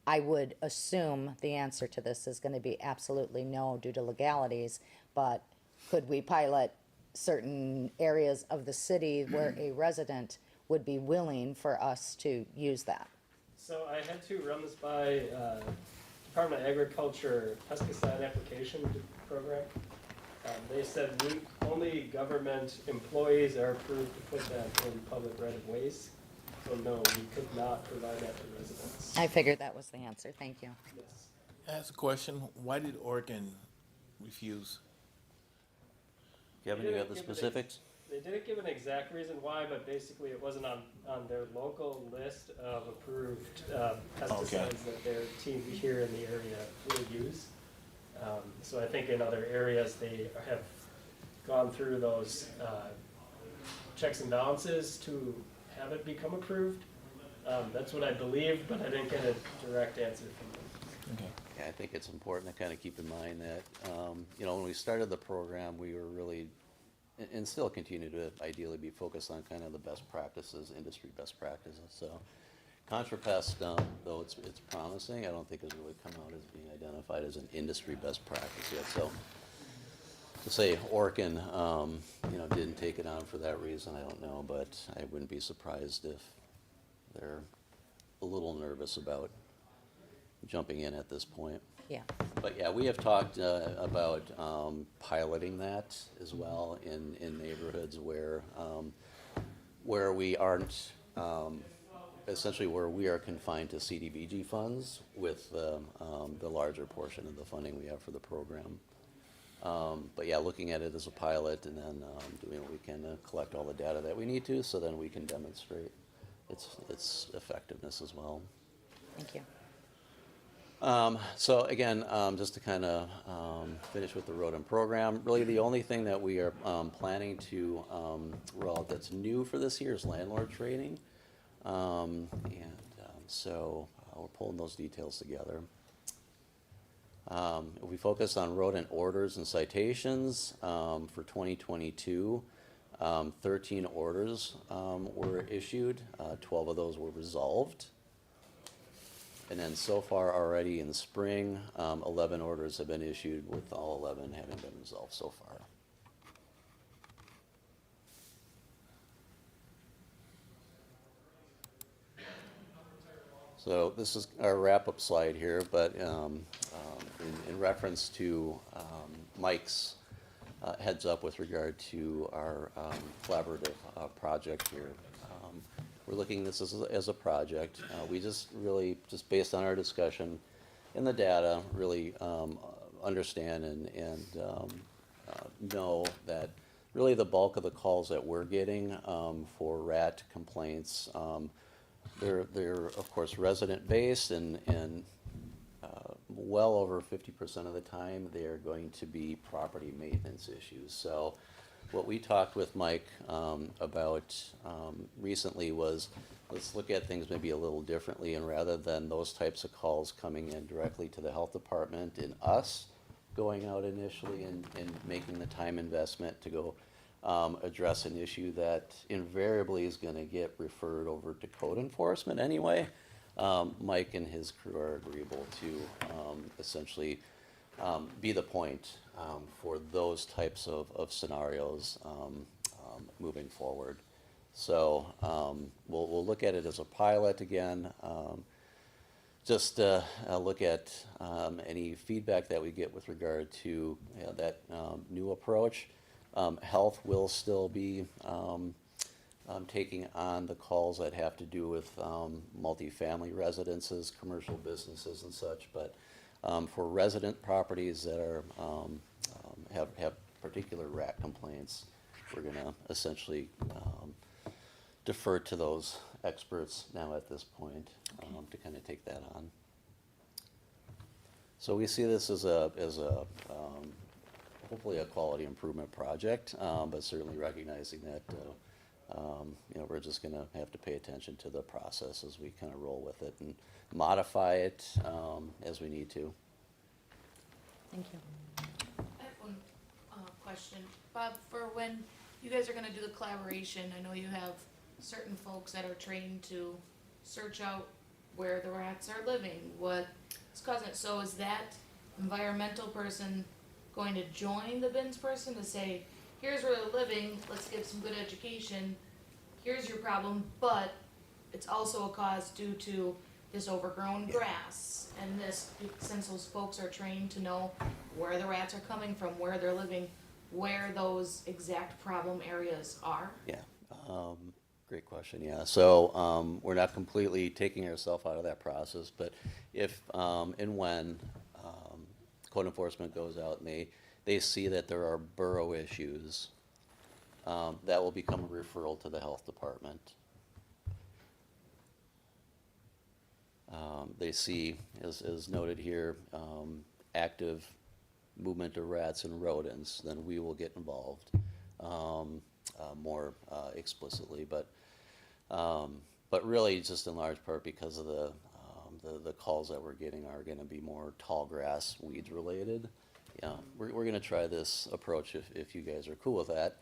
I would assume the answer to this is going to be absolutely no due to legalities, but could we pilot certain areas of the city where a resident would be willing for us to use that? So I had to run this by Department of Agriculture pesticide application program. They said only government employees are approved to put that in public right of ways. So no, we could not provide that to residents. I figured that was the answer. Thank you. Yes. I ask a question, why did Orkin refuse? Kevin, you have the specifics? They didn't give an exact reason why, but basically it wasn't on their local list of approved pesticides that their team here in the area will use. So I think in other areas, they have gone through those checks and balances to have it become approved. That's what I believe, but I didn't get a direct answer from them. Okay. Yeah, I think it's important to kind of keep in mind that, you know, when we started the program, we were really, and still continue to ideally be focused on kind of the best practices, industry best practices. So ContraPest, though it's promising, I don't think has really come out as being identified as an industry best practice yet. So to say Orkin, you know, didn't take it on for that reason, I don't know, but I wouldn't be surprised if they're a little nervous about jumping in at this point. Yeah. But yeah, we have talked about piloting that as well in neighborhoods where we aren't, essentially where we are confined to CDBG funds with the larger portion of the funding we have for the program. But yeah, looking at it as a pilot and then doing what we can to collect all the data that we need to, so then we can demonstrate its effectiveness as well. Thank you. So again, just to kind of finish with the rodent program, really the only thing that we are planning to roll out that's new for this year is landlord training. So we're pulling those details together. If we focus on rodent orders and citations for 2022, 13 orders were issued, 12 of those were resolved. And then so far already in the spring, 11 orders have been issued, with all 11 having been resolved so far. So this is our wrap-up slide here, but in reference to Mike's heads up with regard to our collaborative project here. We're looking at this as a project. We just really, just based on our discussion and the data, really understand and know that really the bulk of the calls that we're getting for rat complaints, they're of course resident-based and well over 50% of the time they're going to be property maintenance issues. So what we talked with Mike about recently was, let's look at things maybe a little differently, and rather than those types of calls coming in directly to the health department and us going out initially and making the time investment to go address an issue that invariably is going to get referred over to code enforcement anyway, Mike and his crew are agreeable to essentially be the point for those types of scenarios moving forward. So we'll look at it as a pilot again. Just look at any feedback that we get with regard to that new approach. Health will still be taking on the calls that have to do with multifamily residences, commercial businesses and such, but for resident properties that are have particular rat complaints, we're going to essentially defer to those experts now at this point to kind of take that on. So we see this as a hopefully a quality improvement project, but certainly recognizing that you know, we're just going to have to pay attention to the process as we kind of roll with it and modify it as we need to. Thank you. I have one question. Bob, for when you guys are gonna do the collaboration, I know you have certain folks that are trained to search out where the rats are living, what's causing it. So is that environmental person going to join the bins person to say, here's where they're living, let's give some good education, here's your problem, but it's also a cause due to this overgrown grass and this, since those folks are trained to know where the rats are coming from, where they're living, where those exact problem areas are? Yeah, great question, yeah. So we're not completely taking ourselves out of that process, but if and when code enforcement goes out and they see that there are borough issues, that will become a referral to the health department. They see, as noted here, active movement of rats and rodents, then we will get involved more explicitly. But really, just in large part because of the calls that we're getting are going to be more tall grass, weeds related. Yeah, we're going to try this approach if you guys are cool with that,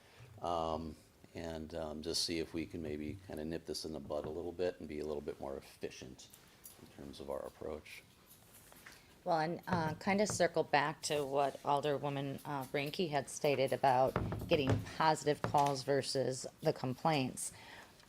and just see if we can maybe kind of nip this in the bud a little bit and be a little bit more efficient in terms of our approach. Well, and kind of circle back to what Alderwoman Brinke had stated about getting positive calls versus the complaints.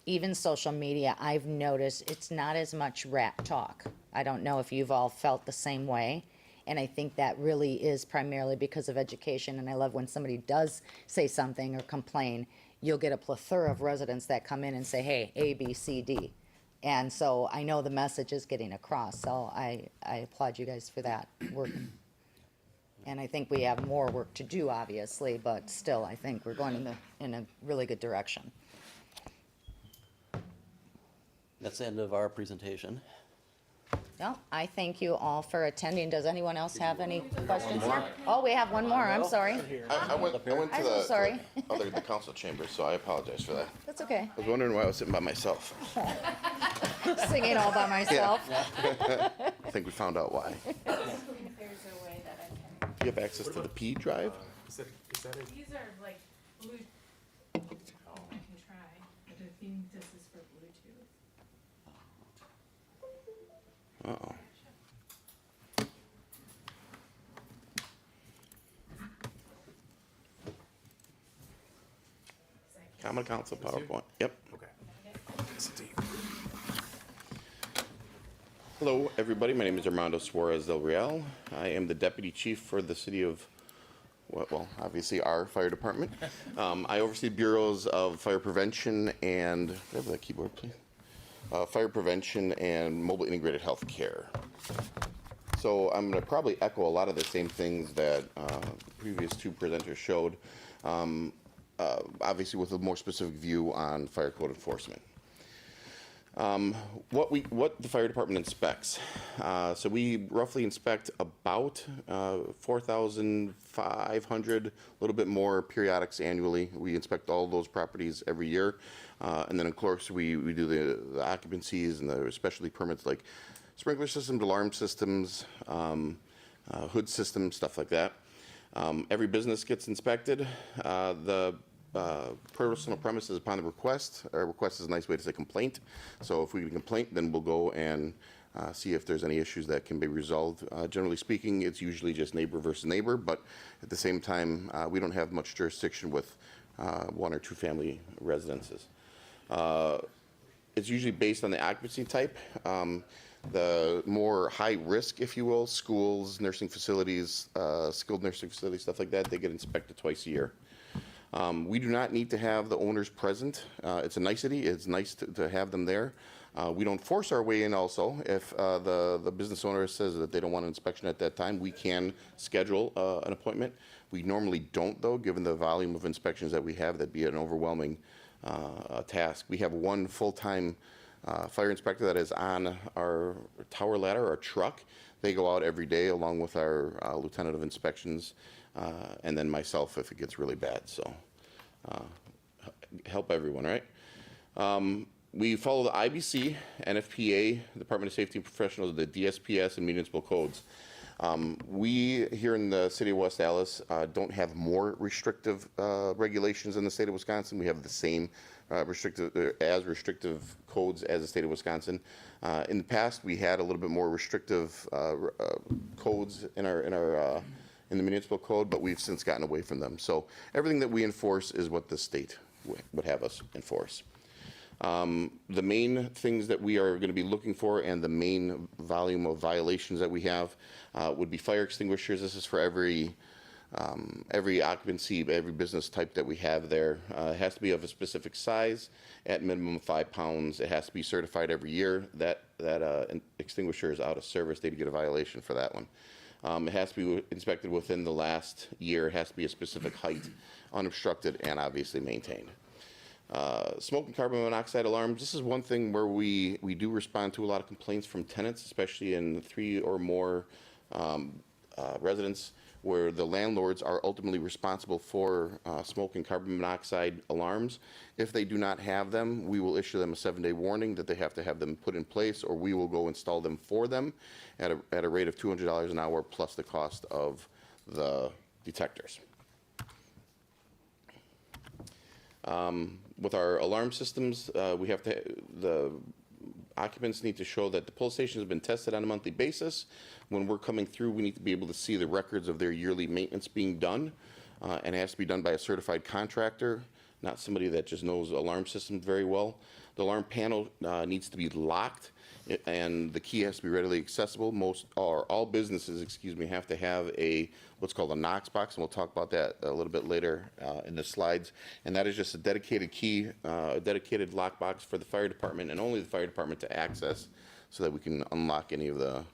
Even social media, I've noticed it's not as much rat talk. I don't know if you've all felt the same way. And I think that really is primarily because of education. And I love when somebody does say something or complain, you'll get a plethora of residents that come in and say, hey, A, B, C, D. And so I know the message is getting across. So I applaud you guys for that work. And I think we have more work to do, obviously, but still, I think we're going in a really good direction. That's the end of our presentation. Well, I thank you all for attending. Does anyone else have any questions? Oh, we have one more. I'm sorry. I went to I'm so sorry. the council chamber, so I apologize for that. That's okay. I was wondering why I was sitting by myself. Singing all by myself. I think we found out why. There's a way that I can. Do you have access to the P drive? Is that it? These are like blue. I can try, but I think this is for Bluetooth. Uh-oh. Common Council PowerPoint. Yep. Okay. Hello, everybody. My name is Armando Suarez Del Real. I am the deputy chief for the city of, well, obviously our fire department. I oversee bureaus of fire prevention and, grab that keyboard, please. Fire prevention and mobile integrated health care. So I'm going to probably echo a lot of the same things that the previous two presenters showed, obviously with a more specific view on fire code enforcement. What the fire department inspects. So we roughly inspect about 4,500, a little bit more periodics annually. We inspect all those properties every year. And then of course we do the occupancies and the specialty permits like sprinkler systems, alarm systems, hood systems, stuff like that. Every business gets inspected. The personal premises upon the request. A request is a nice way to say complaint. So if we get a complaint, then we'll go and see if there's any issues that can be resolved. Generally speaking, it's usually just neighbor versus neighbor, but at the same time, we don't have much jurisdiction with one or two family residences. It's usually based on the occupancy type. The more high risk, if you will, schools, nursing facilities, skilled nursing facilities, stuff like that, they get inspected twice a year. We do not need to have the owners present. It's a nicety. It's nice to have them there. We don't force our way in also. If the business owner says that they don't want an inspection at that time, we can schedule an appointment. We normally don't, though, given the volume of inspections that we have. That'd be an overwhelming task. We have one full-time fire inspector that is on our tower ladder, our truck. They go out every day along with our lieutenant of inspections, and then myself if it gets really bad. So help everyone, right? We follow the IBC, NFPA, Department of Safety and Professionals, the DSPS, and municipal codes. We here in the city of West Allis don't have more restrictive regulations in the state of Wisconsin. We have the same restrictive codes as the state of Wisconsin. In the past, we had a little bit more restrictive codes in the municipal code, but we've since gotten away from them. So everything that we enforce is what the state would have us enforce. The main things that we are going to be looking for and the main volume of violations that we have would be fire extinguishers. This is for every occupancy, every business type that we have there. It has to be of a specific size, at minimum 5 pounds. It has to be certified every year. That extinguisher is out of service. They'd get a violation for that one. It has to be inspected within the last year. It has to be a specific height, unobstructed, and obviously maintained. Smoke and carbon monoxide alarms. This is one thing where we do respond to a lot of complaints from tenants, especially in 3 or more residents, where the landlords are ultimately responsible for smoke and carbon monoxide alarms. If they do not have them, we will issue them a 7-day warning that they have to have them put in place, or we will go install them for them at a rate of $200 an hour plus the cost of the detectors. With our alarm systems, we have to, the occupants need to show that the pull station has been tested on a monthly basis. When we're coming through, we need to be able to see the records of their yearly maintenance being done, and it has to be done by a certified contractor, not somebody that just knows alarm systems very well. The alarm panel needs to be locked, and the key has to be readily accessible. All businesses, have to have what's called a Knox box, and we'll talk about that a little bit later in the slides. And that is just a dedicated key, a dedicated lock box for the fire department and only the fire department to access, so that we can unlock any of the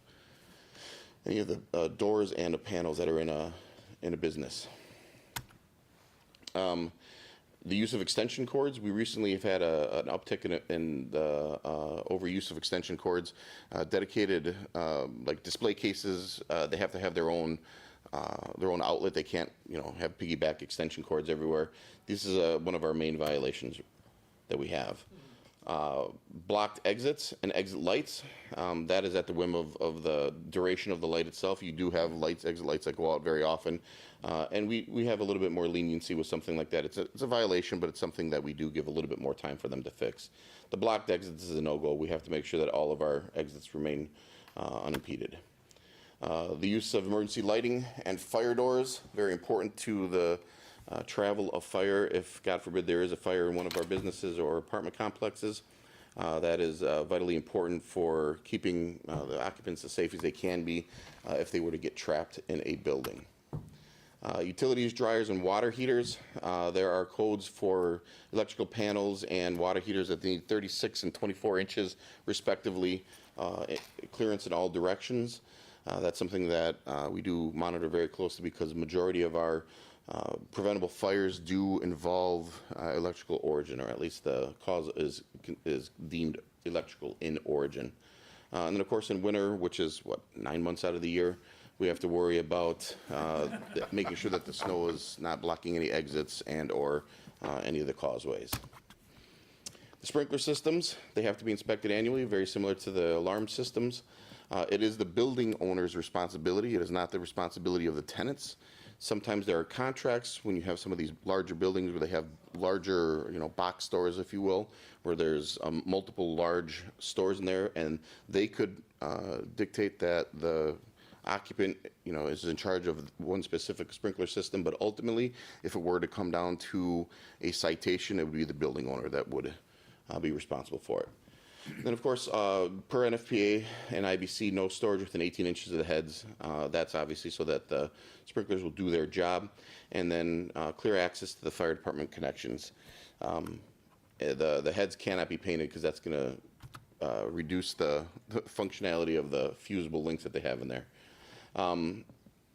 doors and the panels that are in a business. The use of extension cords, we recently have had an uptick in the overuse of extension cords. Dedicated, like display cases, they have to have their own outlet. They can't, have piggyback extension cords everywhere. This is one of our main violations that we have. Blocked exits and exit lights, that is at the whim of the duration of the light itself. You do have exit lights that go out very often, and we have a little bit more leniency with something like that. It's a violation, but it's something that we do give a little bit more time for them to fix. The blocked exits is a no-go. We have to make sure that all of our exits remain unimpeded. The use of emergency lighting and fire doors, very important to the travel of fire. If, God forbid, there is a fire in one of our businesses or apartment complexes, that is vitally important for keeping the occupants as safe as they can be if they were to get trapped in a building. Utilities, dryers, and water heaters. There are codes for electrical panels and water heaters that need 36 and 24 inches respectively, clearance in all directions. That's something that we do monitor very closely, because the majority of our preventable fires do involve electrical origin, or at least the cause is deemed electrical in origin. And then, of course, in winter, which is 9 months out of the year, we have to worry about making sure that the snow is not blocking any exits and or any of the causeways. The sprinkler systems, they have to be inspected annually, very similar to the alarm systems. It is the building owner's responsibility. It is not the responsibility of the tenants. Sometimes there are contracts when you have some of these larger buildings where they have larger, box stores, if you will, where there's multiple large stores in there, and they could dictate that the occupant, is in charge of one specific sprinkler system. But ultimately, if it were to come down to a citation, it would be the building owner that would be responsible for it. Then, of course, per NFPA and IBC, no storage within 18 inches of the heads. That's obviously so that the sprinklers will do their job. And then clear access to the fire department connections. The heads cannot be painted, because that's going to reduce the functionality of the fusible links that they have in there.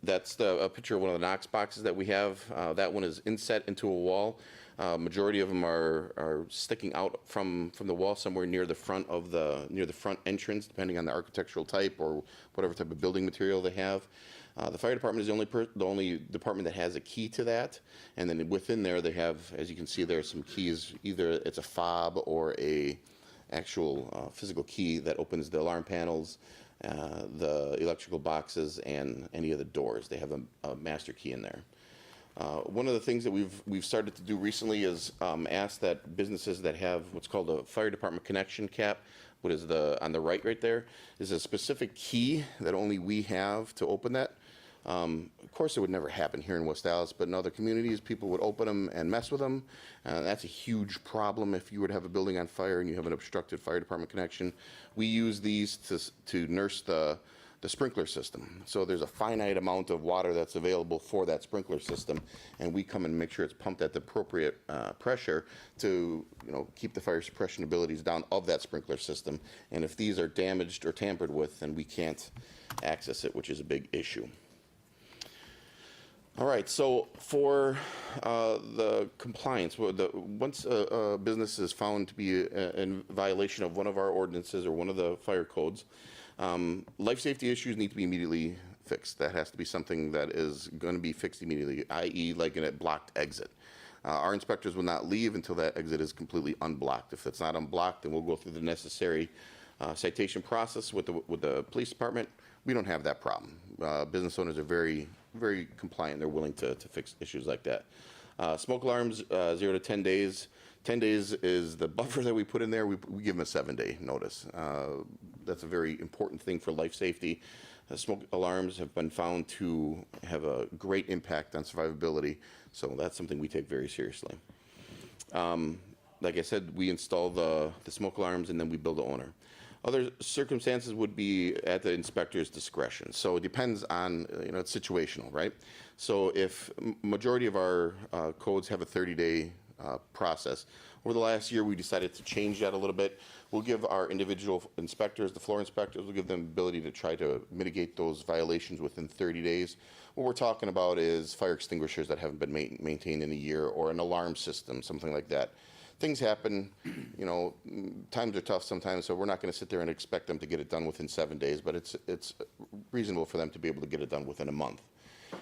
That's a picture of one of the Knox boxes that we have. That one is inset into a wall. Majority of them are sticking out from the wall somewhere near the front entrance, depending on the architectural type or whatever type of building material they have. The fire department is the only department that has a key to that, and then within there they have, as you can see, there are some keys. Either it's a fob or a actual physical key that opens the alarm panels, the electrical boxes, and any of the doors. They have a master key in there. One of the things that we've started to do recently is ask that businesses that have what's called a fire department connection cap, what is on the right there, is a specific key that only we have to open that. Of course, it would never happen here in West Allis, but in other communities, people would open them and mess with them. That's a huge problem if you were to have a building on fire and you have an obstructed fire department connection. We use these to nurse the the sprinkler system. So there's a finite amount of water that's available for that sprinkler system, and we come and make sure it's pumped at the appropriate pressure to, keep the fire suppression abilities down of that sprinkler system. And if these are damaged or tampered with, then we can't access it, which is a big issue. All right, so for the compliance, once a business is found to be in violation of one of our ordinances or one of the fire codes, life safety issues need to be immediately fixed. That has to be something that is going to be fixed immediately, i.e. like in a blocked exit. Our inspectors will not leave until that exit is completely unblocked. If it's not unblocked, then we'll go through the necessary citation process with the police department. We don't have that problem. Business owners are very, very compliant. They're willing to fix issues like that. Smoke alarms, 0 to 10 days. 10 days is the buffer that we put in there. We give them a 7-day notice. That's a very important thing for life safety. Smoke alarms have been found to have a great impact on survivability, so that's something we take very seriously. Like I said, we install the smoke alarms and then we bill the owner. Other circumstances would be at the inspector's discretion. So it depends on, it's situational, right? So if majority of our codes have a 30-day process, over the last year we decided to change that a little bit. We'll give our individual inspectors, the floor inspectors, we'll give them the ability to try to mitigate those violations within 30 days. What we're talking about is fire extinguishers that haven't been maintained in a year, or an alarm system, something like that. Things happen, times are tough sometimes, so we're not going to sit there and expect them to get it done within 7 days, but it's reasonable for them to be able to get it done within a month.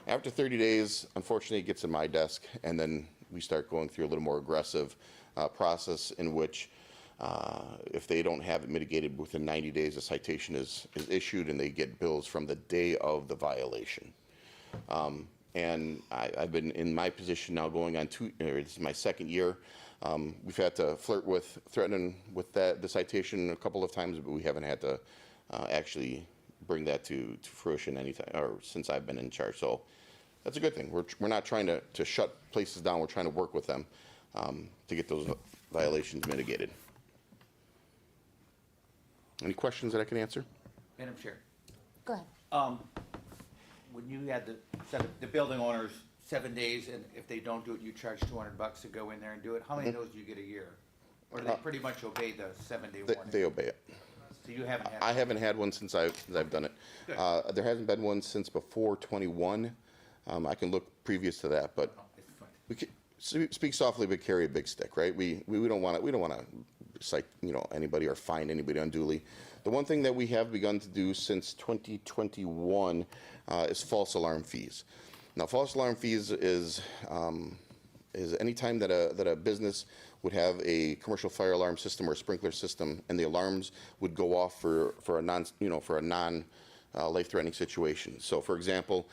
After 30 days, unfortunately, it gets in my desk, and then we start going through a little more aggressive process in which if they don't have it mitigated within 90 days, a citation is issued, and they get bills from the day of the violation. And I've been in my position now going on this is my 2nd year. We've had to flirt with threatening with the citation a couple of times, but we haven't had to actually bring that to fruition anytime or since I've been in charge. So that's a good thing. We're not trying to shut places down. We're trying to work with them to get those violations mitigated. Any questions that I can answer? Madam Chair, Go ahead. when you had the building owners 7 days, and if they don't do it, you charge $200 to go in there and do it, how many of those do you get a year? Or do they pretty much obey the 7-day warning? They obey it. So you haven't had? I haven't had one since I've done it. Good. There hasn't been one since before 21. I can look previous to that, but Oh, it's fine. we speak softly but carry a big stick, right? We don't want to cite anybody or fine anybody unduly. The one thing that we have begun to do since 2021 is false alarm fees. Now, false alarm fees is any time that a business would have a commercial fire alarm system or sprinkler system, and the alarms would go off for a non life-threatening situation. So, for example,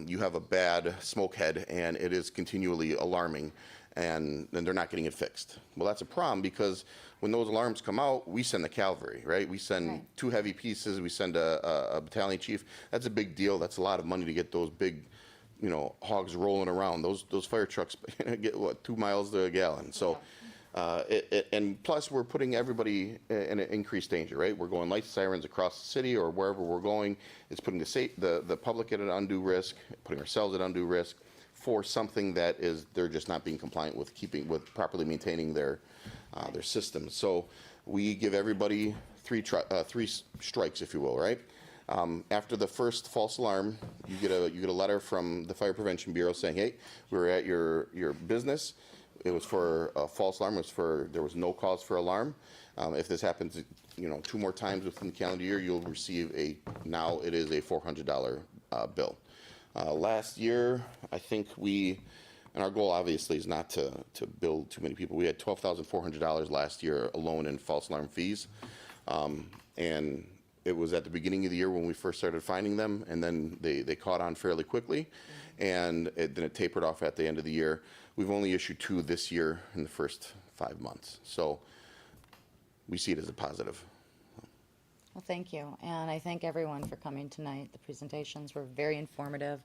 you have a bad smoke head and it is continually alarming, and then they're not getting it fixed. Well, that's a problem, because when those alarms come out, we send the cavalry, right? We send Right. 2 heavy pieces, we send a battalion chief. That's a big deal. That's a lot of money to get those big, hogs rolling around. Those fire trucks get 2 miles to a gallon. So, and plus we're putting everybody in an increased danger, right? We're going light sirens across the city or wherever we're going. It's putting the public at an undue risk, putting ourselves at undue risk for something that they're just not being compliant with properly maintaining their systems. So we give everybody 3 strikes, if you will, right? After the first false alarm, you get a letter from the Fire Prevention Bureau saying, hey, we were at your business. It was for a false alarm. There was no cause for alarm. If this happens, 2 more times within the calendar year, you'll receive now it is a $400 bill. Last year, I think and our goal obviously is not to bill too many people. We had $12,400 last year alone in false alarm fees. And it was at the beginning of the year when we first started finding them, and then they caught on fairly quickly, and then it tapered off at the end of the year. We've only issued 2 this year in the first 5 months, so we see it as a positive. Well, thank you, and I thank everyone for coming tonight. The presentations were very informative.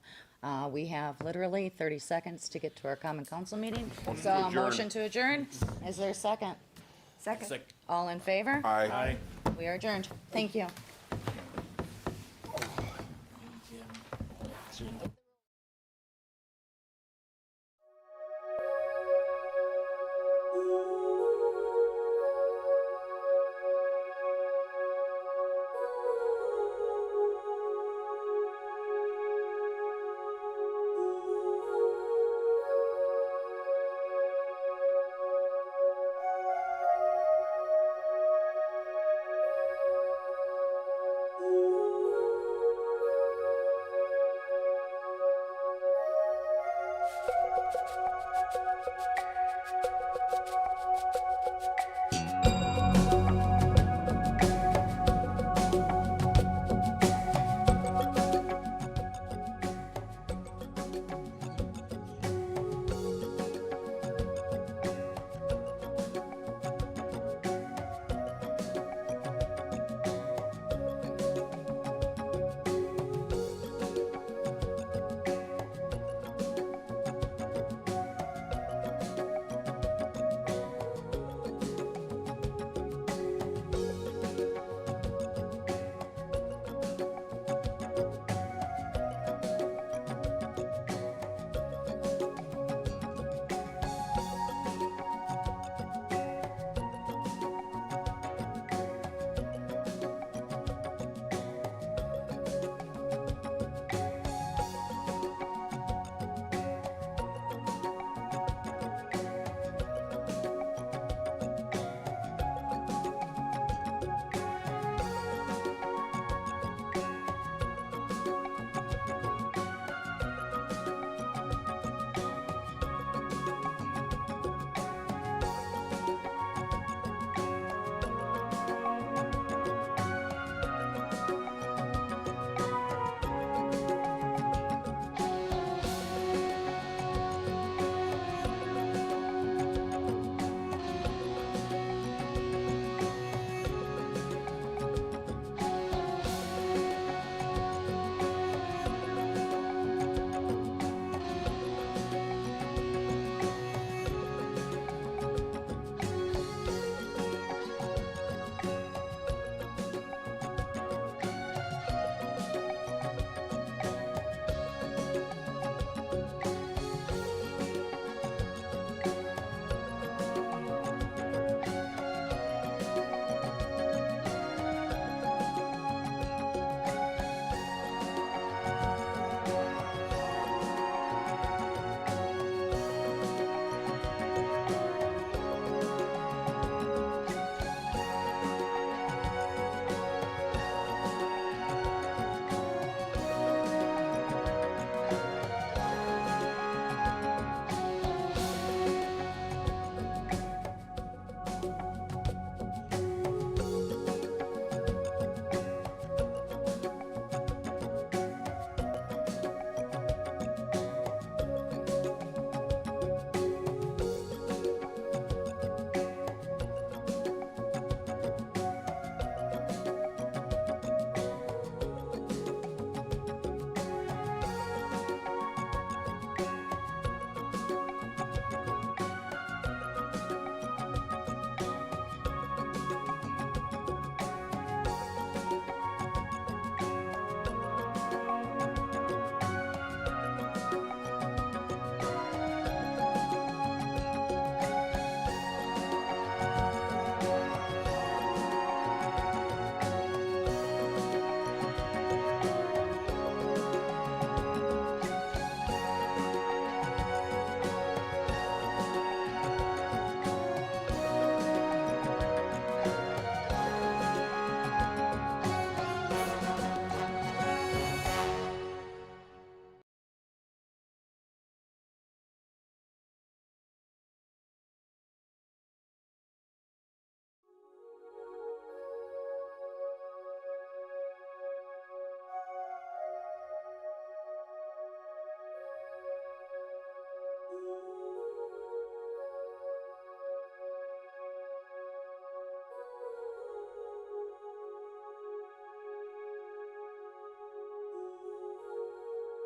We have literally 30 seconds to get to our common council meeting. So a motion to adjourn. Is there a second? Second. All in favor? Aye. We are adjourned. Thank you.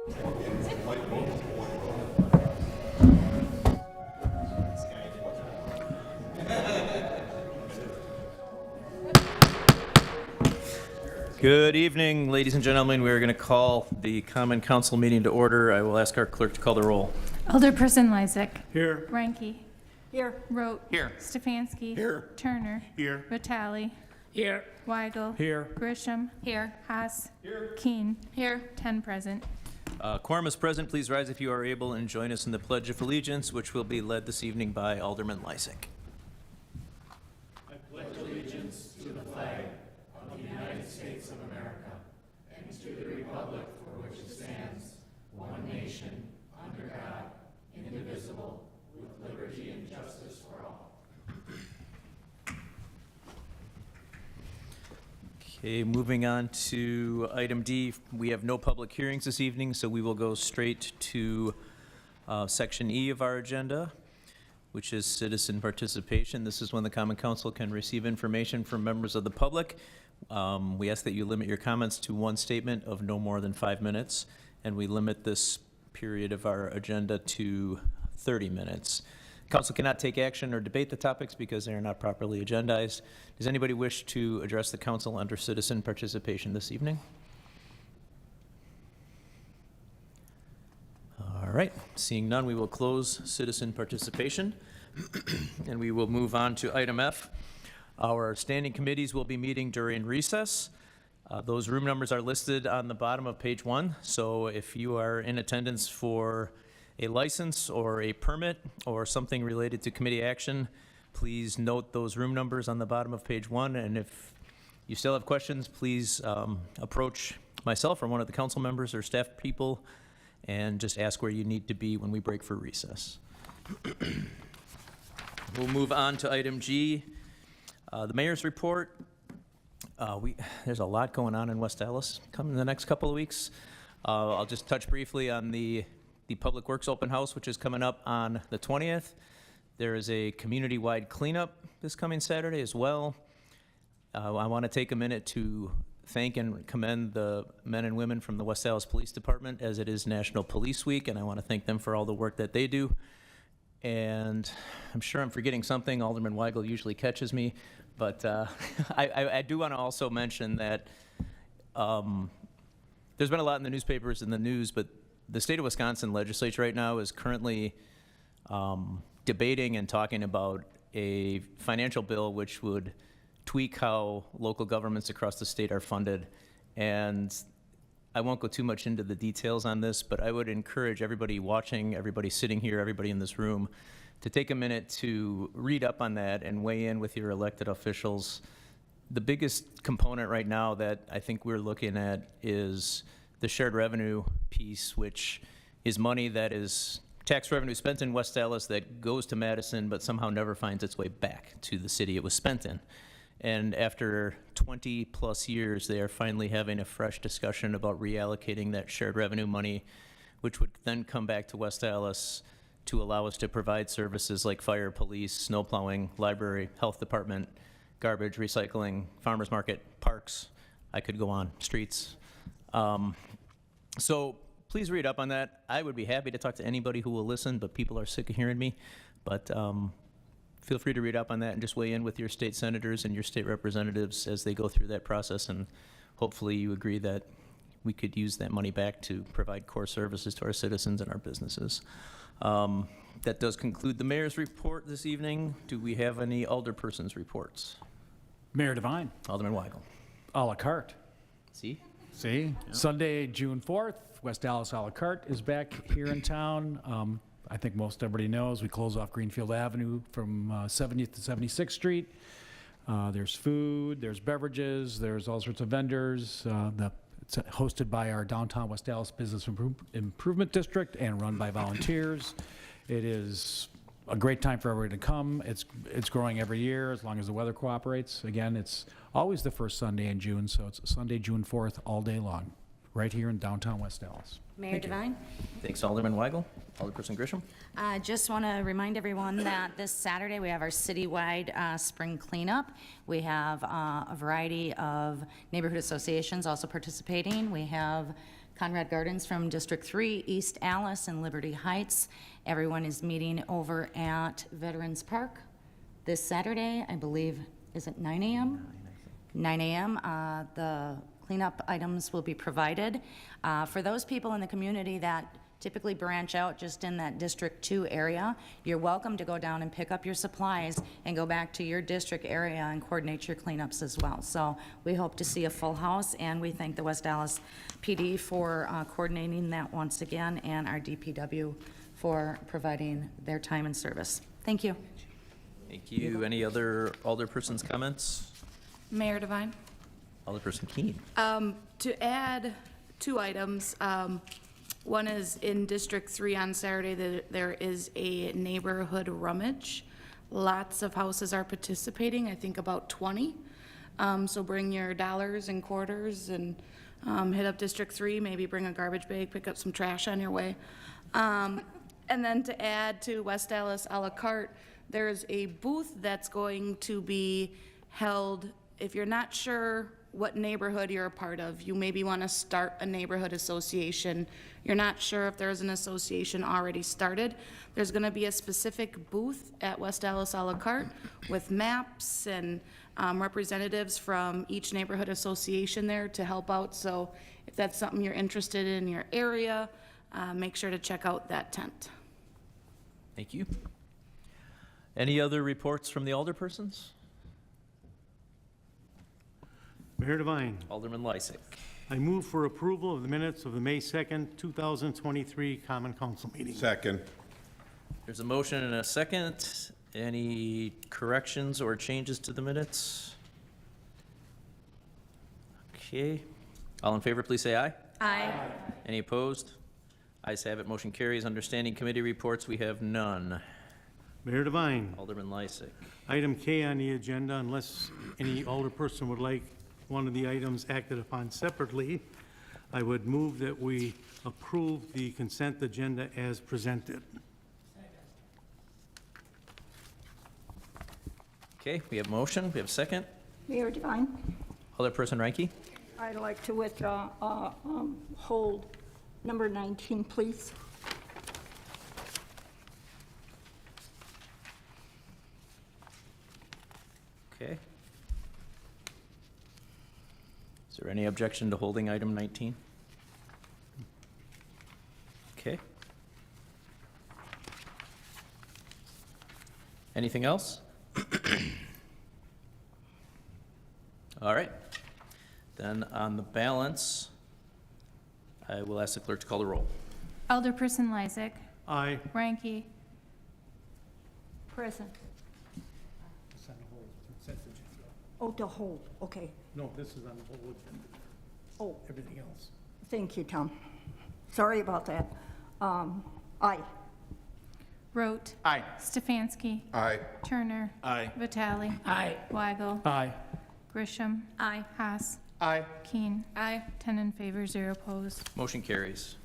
Good evening, ladies and gentlemen. We are going to call the Common Council meeting to order. I will ask our clerk to call the roll. Alderperson Lysick. Here. Ranky. Here. Rote. Here. Stefanski. Here. Turner. Here. Vitale. Here. Weigel. Here. Grisham. Here. Haas. Here. Keen. Here. 10 present. Quorum is present. Please rise if you are able and join us in the Pledge of Allegiance, which will be led this evening by Alderman Lysick. Okay, moving on to item D. We have no public hearings this evening, so we will go straight to section E of our agenda, which is citizen participation. This is when the Common Council can receive information from members of the public. We ask that you limit your comments to one statement of no more than 5 minutes, and we limit this period of our agenda to 30 minutes. Council cannot take action or debate the topics because they are not properly agendized. Does anybody wish to address the council under citizen participation this evening? All right, seeing none, we will close citizen participation and we will move on to item F. Our standing committees will be meeting during recess. Those room numbers are listed on the bottom of page 1. So if you are in attendance for a license or a permit or something related to committee action, please note those room numbers on the bottom of page 1. And if you still have questions, please approach myself or one of the council members or staff people and just ask where you need to be when we break for recess. We'll move on to item G, the mayor's report. There's a lot going on in West Allis coming in the next couple of weeks. I'll just touch briefly on the Public Works Open House, which is coming up on the 20th. There is a community-wide cleanup this coming Saturday as well. I want to take a minute to thank and commend the men and women from the West Allis Police Department, as it is National Police Week, and I want to thank them for all the work that they do. And I'm sure I'm forgetting something. Alderman Weigel usually catches me, but I do want to also mention that there's been a lot in the newspapers and the news, but the state of Wisconsin legislature right now is currently debating and talking about a financial bill which would tweak how local governments across the state are funded. And I won't go too much into the details on this, but I would encourage everybody watching, everybody sitting here, everybody in this room, to take a minute to read up on that and weigh in with your elected officials. The biggest component right now that I think we're looking at is the shared revenue piece, which is money that is tax revenue spent in West Allis that goes to Madison but somehow never finds its way back to the city it was spent in. And after 20 plus years, they are finally having a fresh discussion about reallocating that shared revenue money, which would then come back to West Allis to allow us to provide services like fire, police, snow plowing, library, health department, garbage, recycling, farmers market, parks. I could go on, streets. So please read up on that. I would be happy to talk to anybody who will listen, but people are sick of hearing me. But feel free to read up on that and just weigh in with your state senators and your state representatives as they go through that process. And hopefully you agree that we could use that money back to provide core services to our citizens and our businesses. That does conclude the mayor's report this evening. Do we have any alderpersons' reports? Mayor Devine, Alderman Weigel. à la carte. See? Sunday, June 4th, West Allis à la carte is back here in town. I think most everybody knows we close off Greenfield Avenue from 70th to 76th Street. There's food, there's beverages, there's all sorts of vendors. It's hosted by our downtown West Allis Business Improvement District and run by volunteers. It is a great time for everybody to come. It's growing every year as long as the weather cooperates. Again, it's always the first Sunday in June, so it's Sunday, June 4th, all day long, right here in downtown West Allis. Mayor Devine? Thanks, Alderman Weigel. Alderperson Grisham. I just want to remind everyone that this Saturday we have our citywide spring cleanup. We have a variety of neighborhood associations also participating. We have Conrad Gardens from District 3, East Alice and Liberty Heights. Everyone is meeting over at Veterans Park this Saturday, I believe, is it 9 a.m.? 9 a.m. The cleanup items will be provided. For those people in the community that typically branch out just in that District 2 area, you're welcome to go down and pick up your supplies and go back to your district area and coordinate your cleanups as well. So we hope to see a full house, and we thank the West Dallas PD for coordinating that once again, and our DPW for providing their time and service. Thank you. Thank you. Any other alderpersons' comments? Mayor Devine. Alderperson Keene. To add 2 items, one is in District 3 on Saturday, there is a neighborhood rummage. Lots of houses are participating, I think about 20. So bring your dollars and quarters and hit up District 3, maybe bring a garbage bag, pick up some trash on your way. And then to add to West Dallas a la carte, there's a booth that's going to be held. If you're not sure what neighborhood you're a part of, you maybe want to start a neighborhood association, you're not sure if there's an association already started, there's going to be a specific booth at West Dallas a la carte with maps and representatives from each neighborhood association there to help out. So if that's something you're interested in your area, make sure to check out that tent. Thank you. Any other reports from the alderpersons? Mayor Devine, Alderman Lysick. I move for approval of the minutes of the May 2nd, 2023 Common Council meeting. Second. There's a motion and a second. Any corrections or changes to the minutes? Okay. All in favor, please say aye. Aye. Any opposed? Ayes have it, motion carries. Understanding committee reports, we have none. Mayor Devine, Alderman Lysick. item K on the agenda, unless any alderperson would like one of the items acted upon separately, I would move that we approve the consent agenda as presented. Okay, we have motion, we have second. Mayor Devine, Alderperson Ranky. I'd like to withdraw, hold number 19, please. Okay. Is there any objection to holding item 19? Okay. Anything else? All right. Then on the balance, I will ask the clerk to call the roll. Alderperson Lysick. Aye. Ranky. Present. It's on the whole consent agenda. Oh, to hold, okay. No, this is on the whole agenda. Oh, Everything else. thank you, Tom. Sorry about that. Aye. Rote. Aye. Stefanski. Aye. Turner. Aye. Vitale. Aye. Weigel. Aye. Grisham. Aye. Haas. Aye. Keen. Aye. 10 in favor, 0 opposed. Motion carries.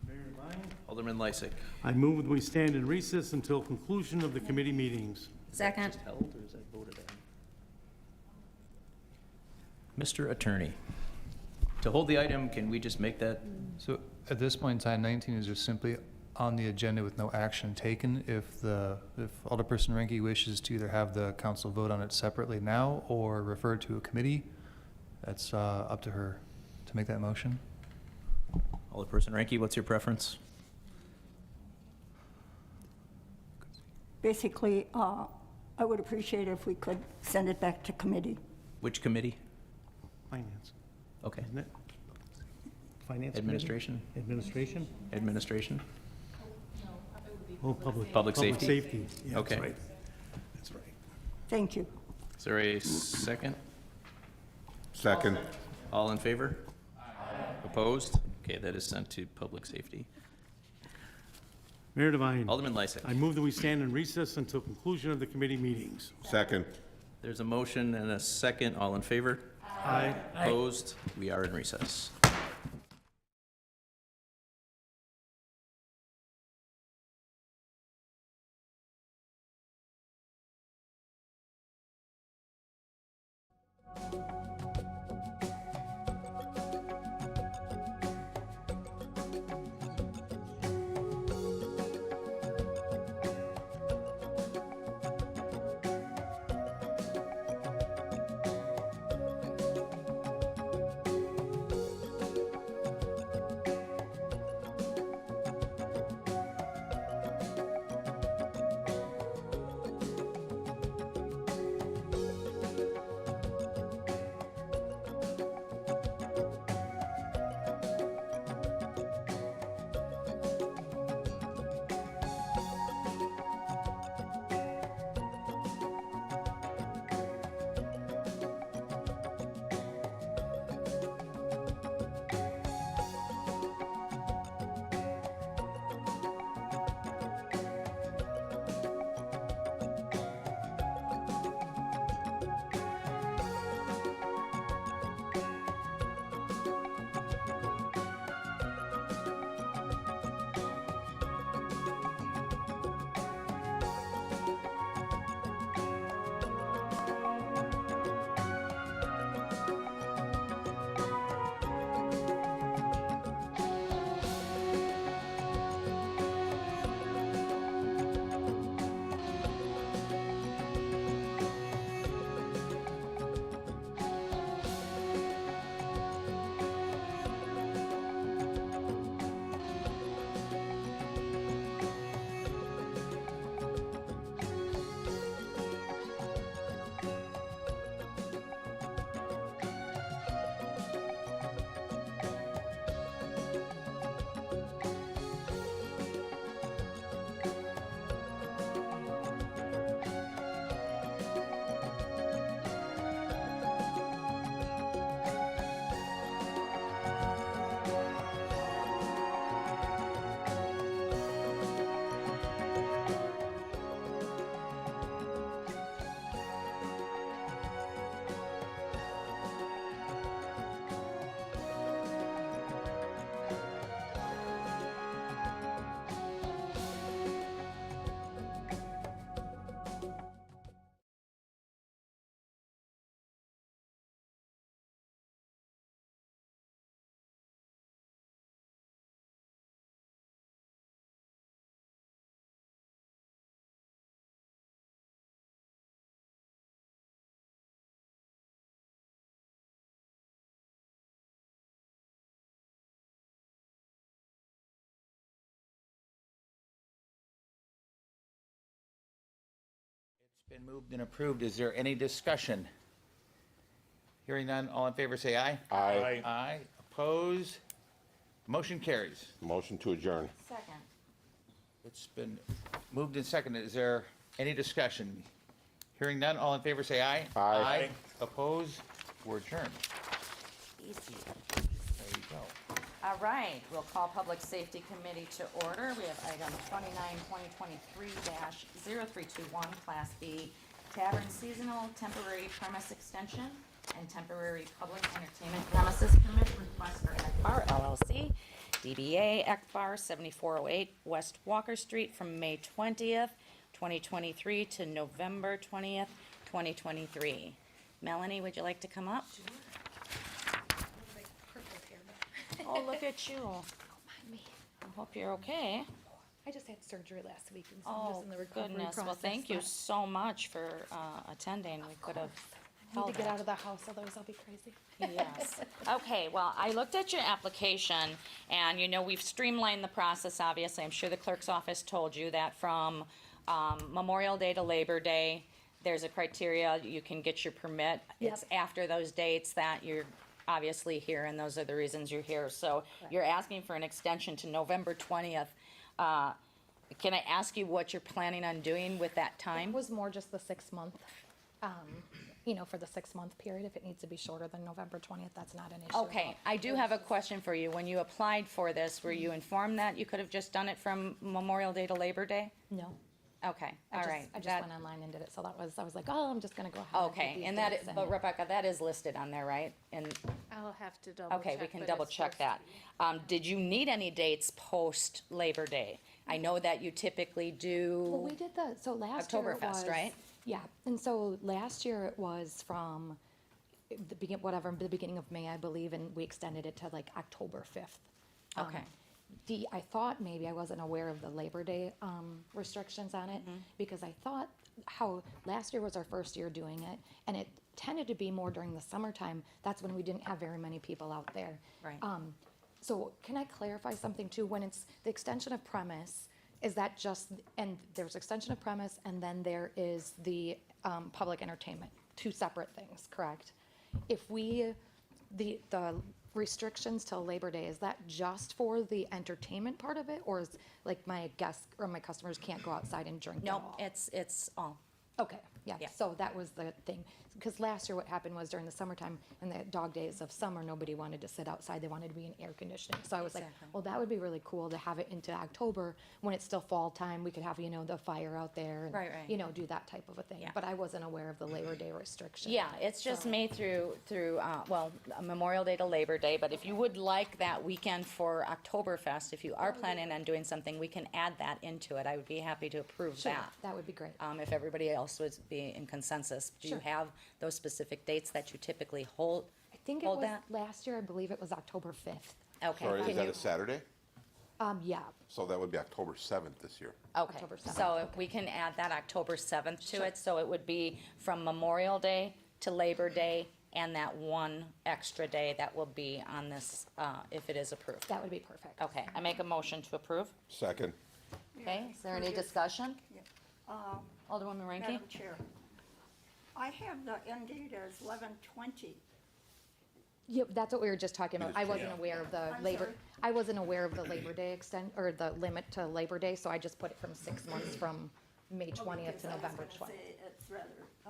Mayor Devine, Alderman Lysick. I move that we stand in recess until conclusion of the committee meetings. Second. Held or is that voted on? Mr. Attorney, to hold the item, can we just make that? So at this point in time, 19 is just simply on the agenda with no action taken. If Alderperson Ranky wishes to either have the council vote on it separately now or refer to a committee, that's up to her to make that motion. Alderperson Ranky, what's your preference? Basically, I would appreciate it if we could send it back to committee. Which committee? Finance, Okay. isn't it? Finance committee? Administration? Administration? Administration? Oh, public. Public safety? Safety, yeah, that's Okay. right. That's right. Thank you. Is there a second? Second. All in favor? Opposed? Okay, that is sent to public safety. Mayor Devine, Alderman Lysick. I move that we stand in recess until conclusion of the committee meetings. Second. There's a motion and a second. All in favor? Aye. Opposed? We are in recess. It's been moved and approved. Is there any discussion? Hearing none, all in favor say aye. Aye. Aye. Oppose? Motion carries. Motion to adjourn. Second. It's been moved and seconded. Is there any discussion? Hearing none, all in favor say aye. Aye. Oppose? We're adjourned. Easy. There you go. All right, we'll call Public Safety Committee to order. We have item 29-2023-0321, Class B, Tavern Seasonal Temporary Premise Extension and Temporary Public Entertainment Premises Permit Request for Ekbar LLC, DBA Ekbar 7408 West Walker Street from May 20th, 2023 to November 20th, 2023. Melanie, would you like to come up? Oh, look at you. Don't mind me. I hope you're okay. I just had surgery last week, and so I'm Oh, just in the recovery goodness. process. Well, thank you but so much for attending. We could have I need held to get it. out of the house, otherwise I'll be crazy. Yes. Okay, well, I looked at your application, and you know, we've streamlined the process, obviously. I'm sure the clerk's office told you that from Memorial Day to Labor Day, there's a criteria, you can get your permit. It's Yep. after those dates that you're obviously here, and those are the reasons you're here. So you're asking for an extension to November 20th. Can I ask you what you're planning on doing with that It time? was more just the 6 month, for the 6 month period. If it needs to be shorter than November 20th, that's not an issue. Okay, I do have a question for you. When you applied for this, were you informed that you could have just done it from Memorial Day to Labor Day? No. Okay, all right. I just That- went online and did it, so I was like, oh, I'm just gonna go ahead. and Okay, get these and that, dates but Rebecca, that is listed on there, right? And, I'll have to double check. okay, we can but double it's check supposed that. to be. Did you need any dates post Labor Day? I know that you typically Well, do, we did so last year it Oktoberfest, was. right? Yeah, and so last year it was from the beginning of May, I believe, and we extended it to like October 5th. Okay. I thought maybe I wasn't aware of the Labor Day restrictions on it, because I thought how last year was our first year doing it, and it tended to be more during the summertime. That's when we didn't have very many people out there. Right. So can I clarify something too? When it's the extension of premise, is that just, and there's extension of premise, and then there is the public entertainment, two separate things, correct? If we, the restrictions till Labor Day, is that just for the entertainment part of it, or is like my guests or my customers can't go outside and drink at Nope, all? it's all. Okay, yeah, Yeah. so that was the thing. Because last year what happened was during the summertime and the dog days of summer, nobody wanted to sit outside, they wanted to be in air conditioning. So I was like, Exactly. well, that would be really cool to have it into October when it's still fall time. We could have, the fire out there and, Right, right. do that type of a thing. Yeah. But I wasn't aware of the Labor Day restriction. Yeah, it's just May through, Memorial Day to Labor Day, but if you would like that weekend for Oktoberfest, if you are planning on doing something, we can add that into it. I would be happy to approve Sure, that. that would be great. If everybody else would be in consensus. Do you Sure. have those specific dates that you typically hold? I think it hold was, that? last year, I believe it was October 5th. Okay. Sorry, Can is that you- a Saturday? Yeah, So that would be October 7th this year. Okay, October 7th, so if we can add that October 7th to it, so it would be from Memorial Day to Labor Day, and that one extra day that will be on this, if it is approved. that would be perfect. Okay, I make a motion to approve. Second. Okay, is there any discussion? Alderwoman Ranky? Madam Chair, I have the end date as 11/20. Yep, that's what we were just talking about. I wasn't aware of the I'm Labor, sorry? I wasn't aware of the Labor Day or the limit to Labor Day, so I just put it from 6 months from May 20th to November 20th. It's rather.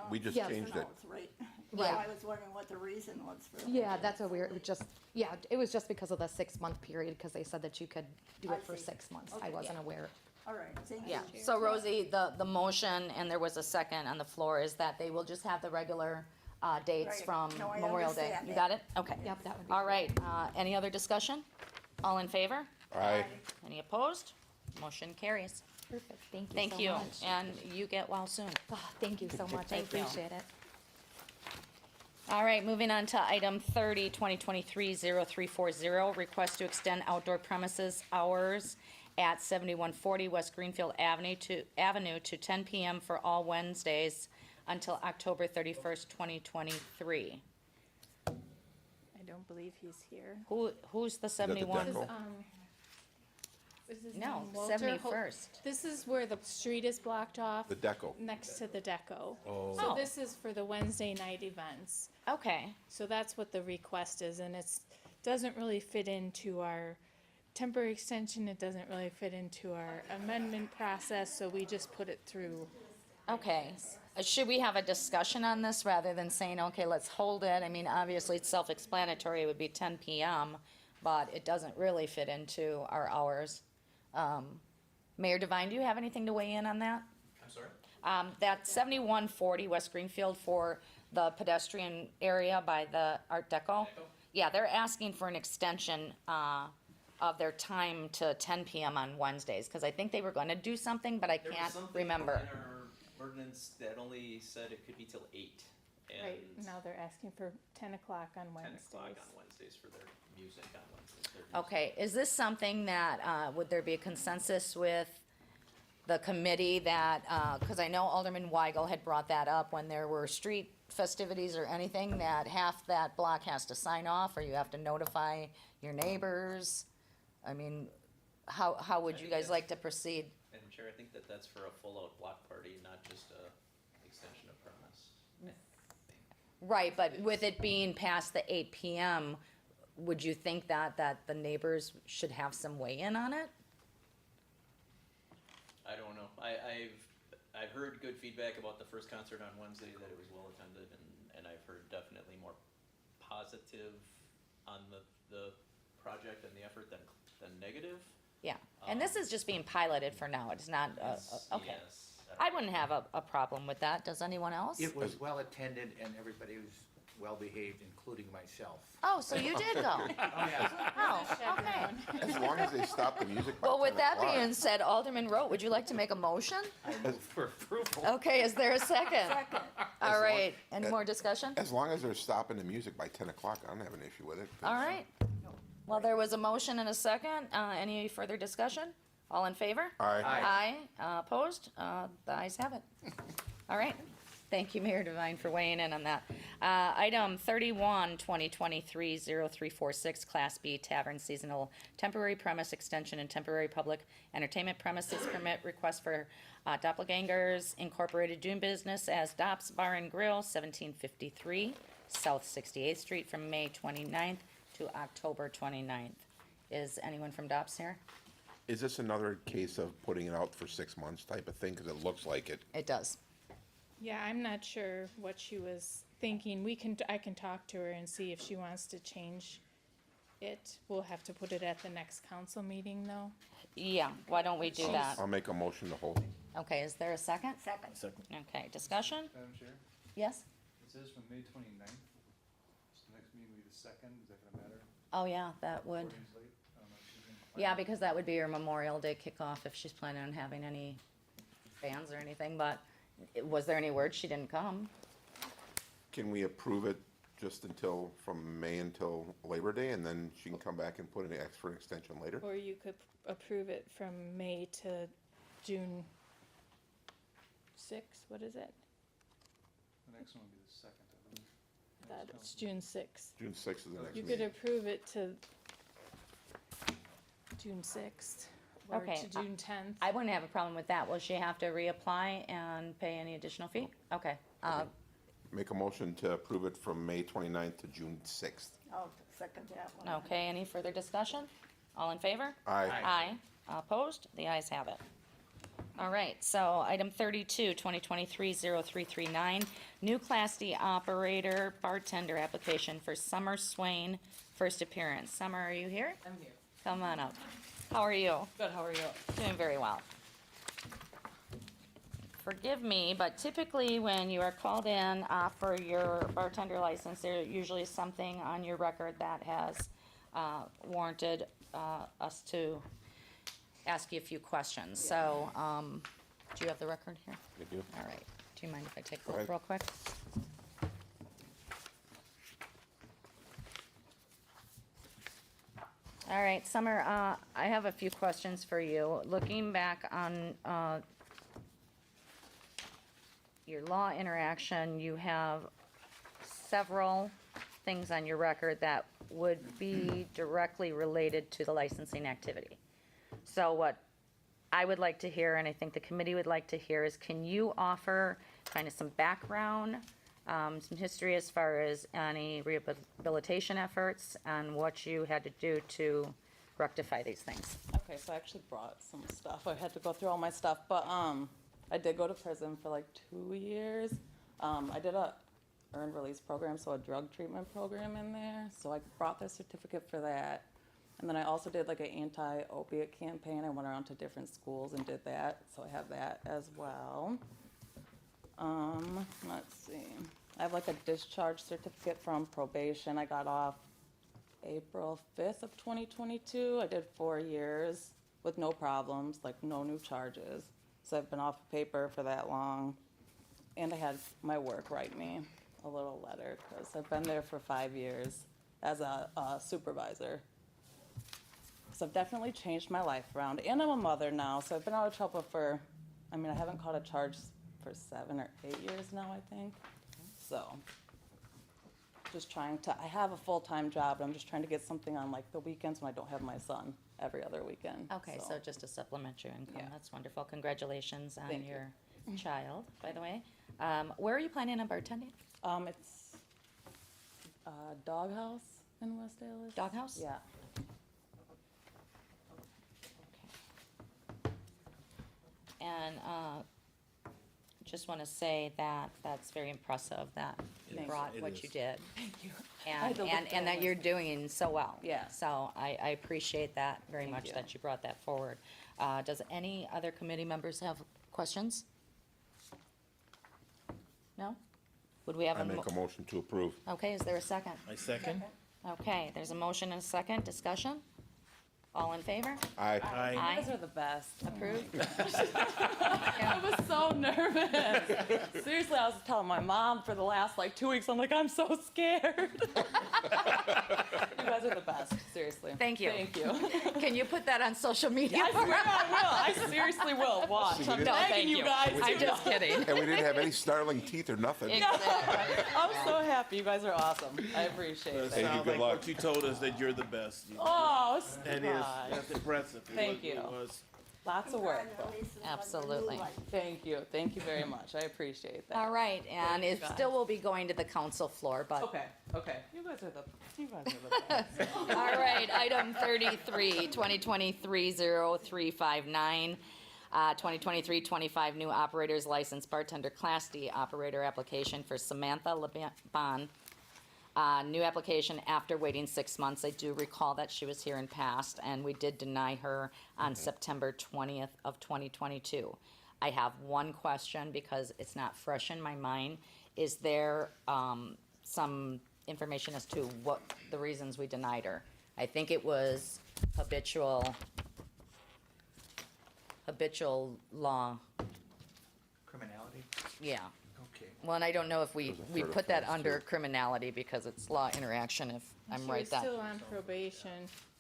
We just Yes. changed it. It's right. Right. I was wondering what the reason was for. Yeah, that's what we were, it was just because of the 6-month period, because they said that you could do I it for see. 6 months. I Okay. wasn't aware. All right, thank you. Yeah, so Rosie, the motion, and there was a second on the floor, is that they will just have the regular dates Right. from No, I Memorial Day. understand You that. got it? Okay. Yep, that would be All right, any other discussion? All in favor? Aye. Any opposed? Motion carries. Perfect, thank you Thank so you, much. and you get well soon. Oh, thank you so much, I Thank you. appreciate it. All right, moving on to item 30, 2023-0340, request to extend outdoor premises hours at 7140 West Greenfield Avenue to 10 PM for all Wednesdays until October 31st, 2023. I don't believe he's here. Who's the that the 71? Deco? Is his No, name Walter? 71st. This is where the street is blocked off. The Deco. Next to the Deco. Oh. So this is for the Wednesday night events. Okay, So that's what the request is, and doesn't really fit into our temporary extension, it doesn't really fit into our amendment process, so we just put it through. okay. Should we have a discussion on this rather than saying, okay, let's hold it? I mean, obviously, it's self-explanatory, it would be 10 PM, but it doesn't really fit into our hours. Mayor Devine, do you have anything to weigh in on that? I'm sorry? That 7140 West Greenfield for the pedestrian area by the Art Deco. Yeah, they're asking for an extension of their time to 10 PM on Wednesdays, because I think they were going to do something, but I There was can't something remember. in our ordinance that only said it could be till 8. Right, And now they're asking for 10 o'clock on 10 Wednesdays. o'clock on Wednesdays for their music on Wednesdays. their music. Okay, is this something that, would there be a consensus with the committee that, because I know Alderman Weigel had brought that up when there were street festivities or anything, that half that block has to sign off, or you have to notify your neighbors? I mean, how would you guys like to proceed? Madam Chair, I think that that's for a full-out block party, not just a extension of premise. Right, but with it being past the 8 PM, would you think that the neighbors should have some weigh-in on it? I don't know. I've heard good feedback about the first concert on Wednesday, that it was well attended, and I've heard definitely more positive on the project and the effort than negative. Yeah, and this is just being piloted for now, it's not, okay. Yes. I wouldn't have a problem with that, does anyone else? It was well attended and everybody was well-behaved, including myself. Oh, so you did go? Oh, yeah. Oh, okay. As long as they stop the music by Well, with 10 that o'clock. being said, Alderman Rote, would you like to make a motion? I move for approval. Okay, is there a second? All right, any more discussion? As long as they're stopping the music by 10 o'clock, I don't have an issue with it. All right. Well, there was a motion and a second. Any further discussion? All in favor? Aye. Aye. Opposed? The ayes have it. All right. Thank you, Mayor Devine, for weighing in on that. Item 31, 2023-0346, Class B Tavern Seasonal Temporary Premise Extension and Temporary Public Entertainment Premises Permit Request for Doppelgangers Incorporated doing business as Dops Bar and Grill, 1753 South 68th Street from May 29th to October 29th. Is anyone from Dops here? Is this another case of putting it out for 6 months type of thing? Because it looks like it. It does. Yeah, I'm not sure what she was thinking. I can talk to her and see if she wants to change it. We'll have to put it at the next council meeting, though. Yeah, why don't we do that? I'll make a motion to hold. Okay, is there a second? Second. Okay, discussion? Madam Chair, Yes? it says from May 29th. So the next meeting will be the 2nd. Is that gonna matter? Oh, yeah, that would. 4 days late? I don't know if she's gonna- Yeah, because that would be your Memorial Day kickoff if she's planning on having any bands or anything, but was there any word she didn't come? Can we approve it just until, from May until Labor Day, and then she can come back and put an extra extension later? Or you could approve it from May to June 6th, what is it? The next one will be the 2nd, I believe. That's June 6th. June 6th is the next You could meeting. approve it to June 6th or Okay, to June 10th. I wouldn't have a problem with that. Will she have to reapply and pay any additional fee? Okay, Make a motion to approve it from May 29th to June 6th. I'll second that one. okay, any further discussion? All in favor? Aye. Aye. Opposed? The ayes have it. All right, so item 32, 2023-0339, new Class D operator bartender application for Summer Swain, first appearance. Summer, are you here? I'm here. Come on up. How are you? Good, how are you? Doing very well. Forgive me, but typically when you are called in for your bartender license, there usually is something on your record that has warranted us to ask you a few questions. So, do you have the record here? I do. All right. Do you mind if I take a Go look ahead. real quick? All right, Summer, I have a few questions for you. Looking back on your law interaction, you have several things on your record that would be directly related to the licensing activity. So what I would like to hear, and I think the committee would like to hear, is can you offer kind of some background, some history as far as any rehabilitation efforts and what you had to do to rectify these things? Okay, so I actually brought some stuff. I had to go through all my stuff, but I did go to prison for like 2 years. I did a earned release program, so a drug treatment program in there. So I brought the certificate for that. And then I also did like an anti-opiate campaign. I went around to different schools and did that, so I have that as well. Let's see. I have like a discharge certificate from probation. I got off April 5th of 2022. I did 4 years with no problems, like no new charges. So I've been off of paper for that long. And I had my work write me a little letter because I've been there for 5 years as a supervisor. So I've definitely changed my life around. And I'm a mother now, so I've been out of trouble for, I haven't caught a charge for 7 or 8 years now, I think. So, just trying to, I have a full-time job, but I'm just trying to get something on like the weekends when I don't have my son every other weekend. Okay, so just to supplement your income. Yeah. That's wonderful. Congratulations on Thank you. your child, by the way. Where are you planning on bartending? It's Doghouse in West Allis. Doghouse? Yeah. And just want to say that that's very impressive that you Thank brought you. what you did. Thank you. I had to look And through that my you're doing so well. Yeah. So I appreciate that very Thank much you. that you brought that forward. Does any other committee members have questions? No? Would we have I a? make a motion to approve. Okay, is there a second? I second. Okay, there's a motion and a second. Discussion? All in favor? Aye. Aye. Aye. You guys are the best. Approved? I was so nervous. Seriously, I was telling my mom for the last like 2 weeks, I'm like, I'm so scared. You guys are the best, seriously. Thank you. Thank you. Can you put that on social media? I swear I will. I seriously will. Watch. See, we I'm didn't- begging you guys. I'm to. just kidding. And we didn't have any startling teeth or nothing. Exactly. I'm so happy. You guys are awesome. I appreciate It it. Thank you, sounds good like luck. what you told us, that you're the best. Oh, That is, gosh. that's impressive. It Thank was- it you. was. Lots of work. Congratulations on your new Absolutely. life. Thank you. Thank you very much. I appreciate that. All right, and you it guys. still will be going to the council floor, but. Okay. Okay. You guys are the best. All right, item 33, 2023-0359, 2023-25 new operators license bartender Class D operator application for Samantha LeBon. New application after waiting 6 months. I do recall that she was here in past, and we did deny her on September 20th of 2022. I have one question because it's not fresh in my mind. Is there some information as to what the reasons we denied her? I think it was habitual law, Criminality? yeah. Okay. Well, and I don't know if we Those are put third that offense, under too. criminality because it's law interaction, if I'm right that. She was still on probation.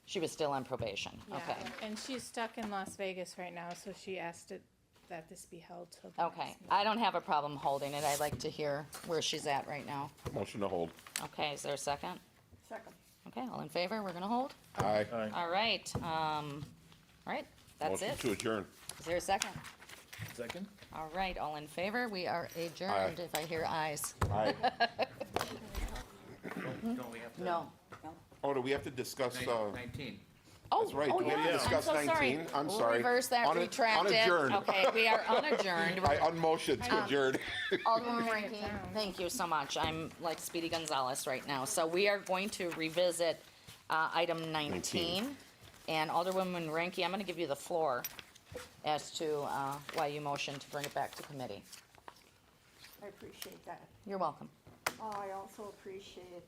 She was still on probation, Yeah, okay. and she's stuck in Las Vegas right now, so she asked that this be held till the Okay, next meeting. I don't have a problem holding it. I'd like to hear where she's at right now. Motion to hold. Okay, is there a second? Second. Okay, all in favor? We're gonna hold? Aye. All right, that's Motion it. to adjourn. Is there a second? Second? All right, all in favor? We are adjourned, if I hear ayes. Aye. Don't we have to? No. Oh, do we have to discuss, 19. Oh, That's right. oh, Do we have to yeah, I'm discuss so sorry. 19? I'm We'll sorry. reverse that, retract it. unadjourned. Okay, we are unadjourned. I unmotioned to adjourn. Alderwoman Rankin, thank you so much. I'm like Speedy Gonzalez right now. So we are going to revisit item 19. And Alderwoman Rankin, I'm going to give you the floor as to why you motioned to bring it back to committee. I appreciate that. You're welcome. I also appreciate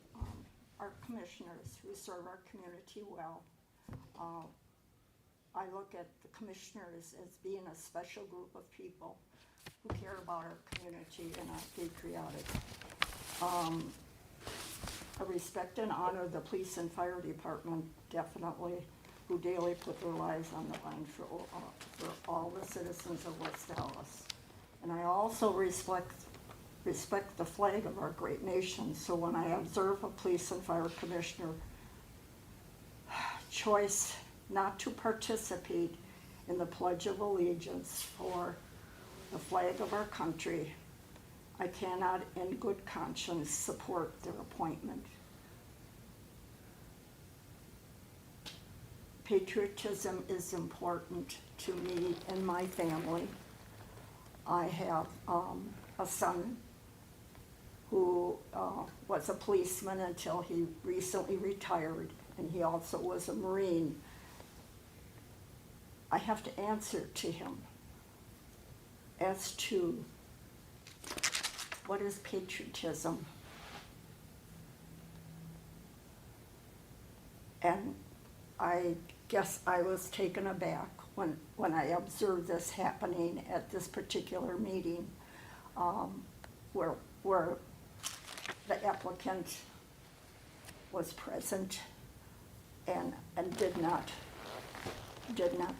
our commissioners who serve our community well. I look at the commissioners as being a special group of people who care about our community and are patriotic. I respect and honor the police and fire department, definitely, who daily put their lives on the line for all the citizens of West Dallas. And I also respect the flag of our great nation, so when I observe a police and fire commissioner choice not to participate in the Pledge of Allegiance for the flag of our country, I cannot in good conscience support their appointment. Patriotism is important to me and my family. I have a son who was a policeman until he recently retired, and he also was a Marine. I have to answer to him as to what is patriotism. And I guess I was taken aback when I observed this happening at this particular meeting, where the applicant was present and did not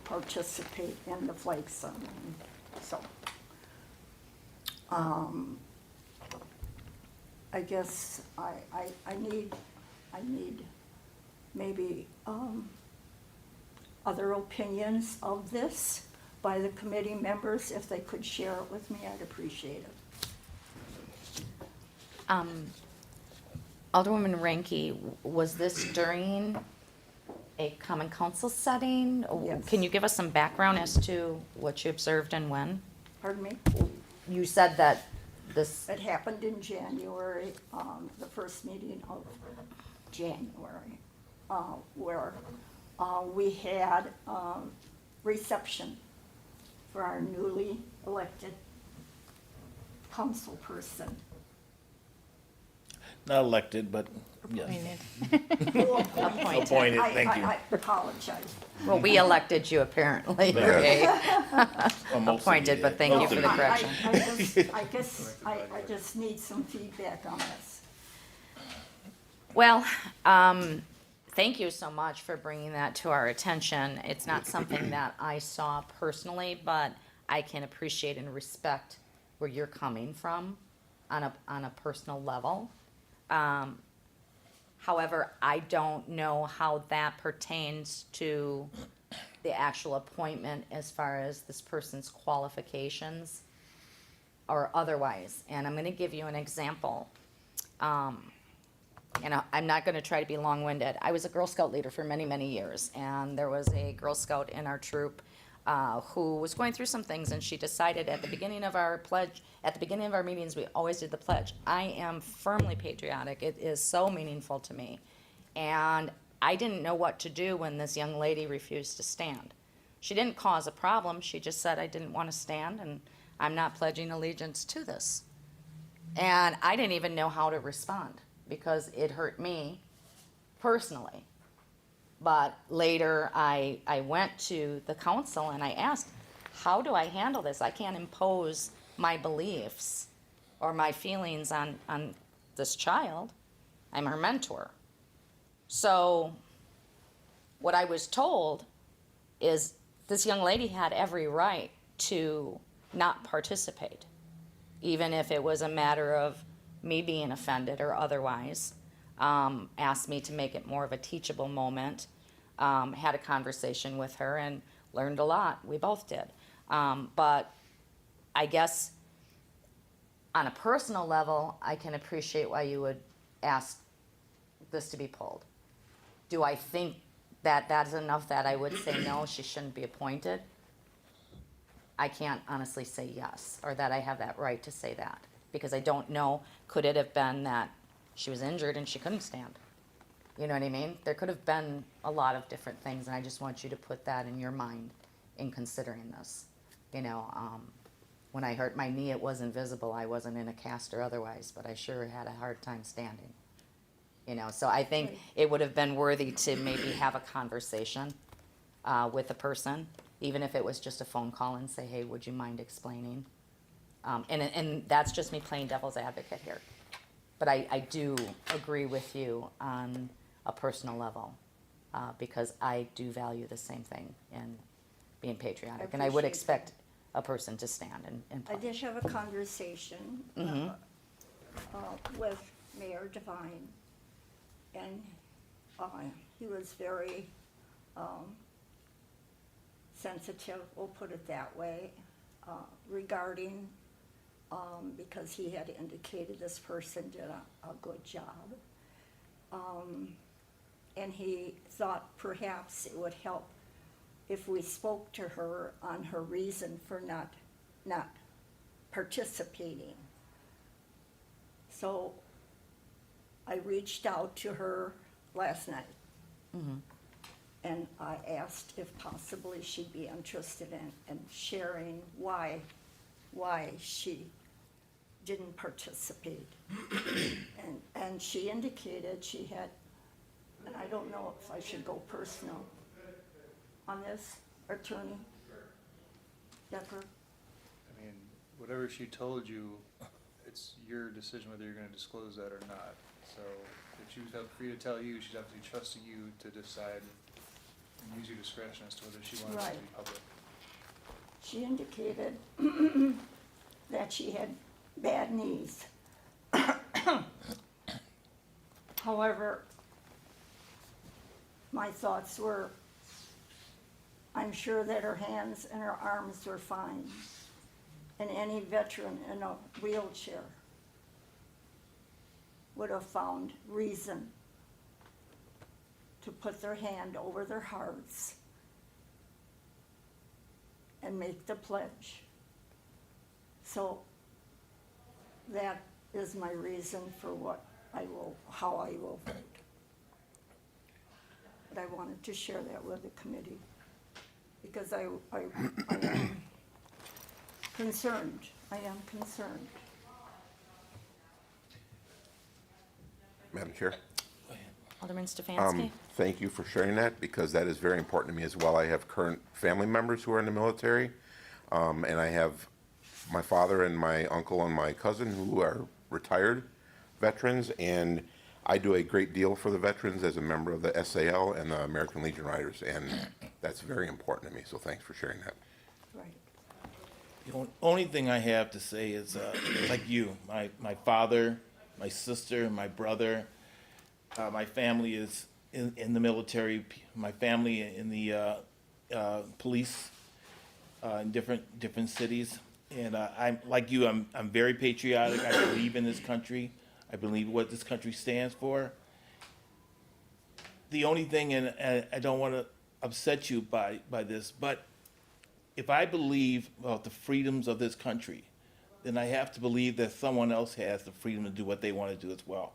participate in the flag ceremony. So, I guess I need maybe other opinions of this by the committee members. If they could share it with me, I'd appreciate it. Alderwoman Ranky, was this during a common council setting? Yes. Can you give us some background as to what you observed and when? Pardon me? You said that this, It happened in January, the first meeting of January, where we had reception for our newly elected council person. Not elected, but yes. Appointed. Appointed, thank you. I apologize. Well, we elected you apparently, Yeah. okay? Well, most of Appointed, you but did. thank you Most for of the you. correction. I guess I just need some feedback on this. Well, thank you so much for bringing that to our attention. It's not something that I saw personally, but I can appreciate and respect where you're coming from on a personal level. However, I don't know how that pertains to the actual appointment as far as this person's qualifications or otherwise. And I'm gonna give you an example. And I'm not gonna try to be long-winded. I was a Girl Scout leader for many, many years, and there was a Girl Scout in our troop who was going through some things, and she decided at the beginning of our pledge, at the beginning of our meetings, we always did the pledge. I am firmly patriotic. It is so meaningful to me. And I didn't know what to do when this young lady refused to stand. She didn't cause a problem. She just said, I didn't want to stand, and I'm not pledging allegiance to this. And I didn't even know how to respond because it hurt me personally. But later I went to the council and I asked, how do I handle this? I can't impose my beliefs or my feelings on this child. I'm her mentor. So what I was told is this young lady had every right to not participate, even if it was a matter of me being offended or otherwise. Asked me to make it more of a teachable moment. Had a conversation with her and learned a lot. We both did. But I guess on a personal level, I can appreciate why you would ask this to be pulled. Do I think that that's enough that I would say no, she shouldn't be appointed? I can't honestly say yes, or that I have that right to say that, because I don't know, could it have been that she was injured and she couldn't stand? You know what I mean? There could have been a lot of different things, and I just want you to put that in your mind in considering this. You know, when I hurt my knee, it was invisible. I wasn't in a cast or otherwise, but I sure had a hard time standing. You know, so I think it would have been worthy to maybe have a conversation with the person, even if it was just a phone call and say, hey, would you mind explaining? And that's just me playing devil's advocate here. But I do agree with you on a personal level, because I do value the same thing in being patriotic. And I would appreciate expect a person to stand and I pledge. did have a conversation with Mayor Devine, and he was very sensitive, we'll put it that way, regarding, because he had indicated this person did a good job. And he thought perhaps it would help if we spoke to her on her reason for not participating. So I reached out to her last night. And I asked if possibly she'd be interested in sharing why she didn't participate. And she indicated she had, and I don't know if I should go personal on this, Attorney Decker. I mean, whatever she told you, it's your decision whether you're gonna disclose that or not. So if she was free to tell you, she's obviously trusting you to decide and use your discretion as to whether she wants it to be public. She indicated that she had bad knees. However, my thoughts were, I'm sure that her hands and her arms were fine. And any veteran in a wheelchair would have found reason to put their hand over their hearts and make the pledge. So that is my reason for how I will vote. But I wanted to share that with the committee, because I am concerned. I am concerned. Madam Chair. Alderman Stefanski? Thank you for sharing that, because that is very important to me as well. I have current family members who are in the military, and I have my father and my uncle and my cousin who are retired veterans, and I do a great deal for the veterans as a member of the SAL and the American Legion Riders, and that's very important to me, so thanks for sharing that. The only thing I have to say is, like you, my father, my sister, my brother, my family is in the military, my family in the police in different cities. And I'm like you, I'm very patriotic. I believe in this country. I believe what this country stands for. The only thing, and I don't want to upset you by this, but if I believe about the freedoms of this country, then I have to believe that someone else has the freedom to do what they want to do as well.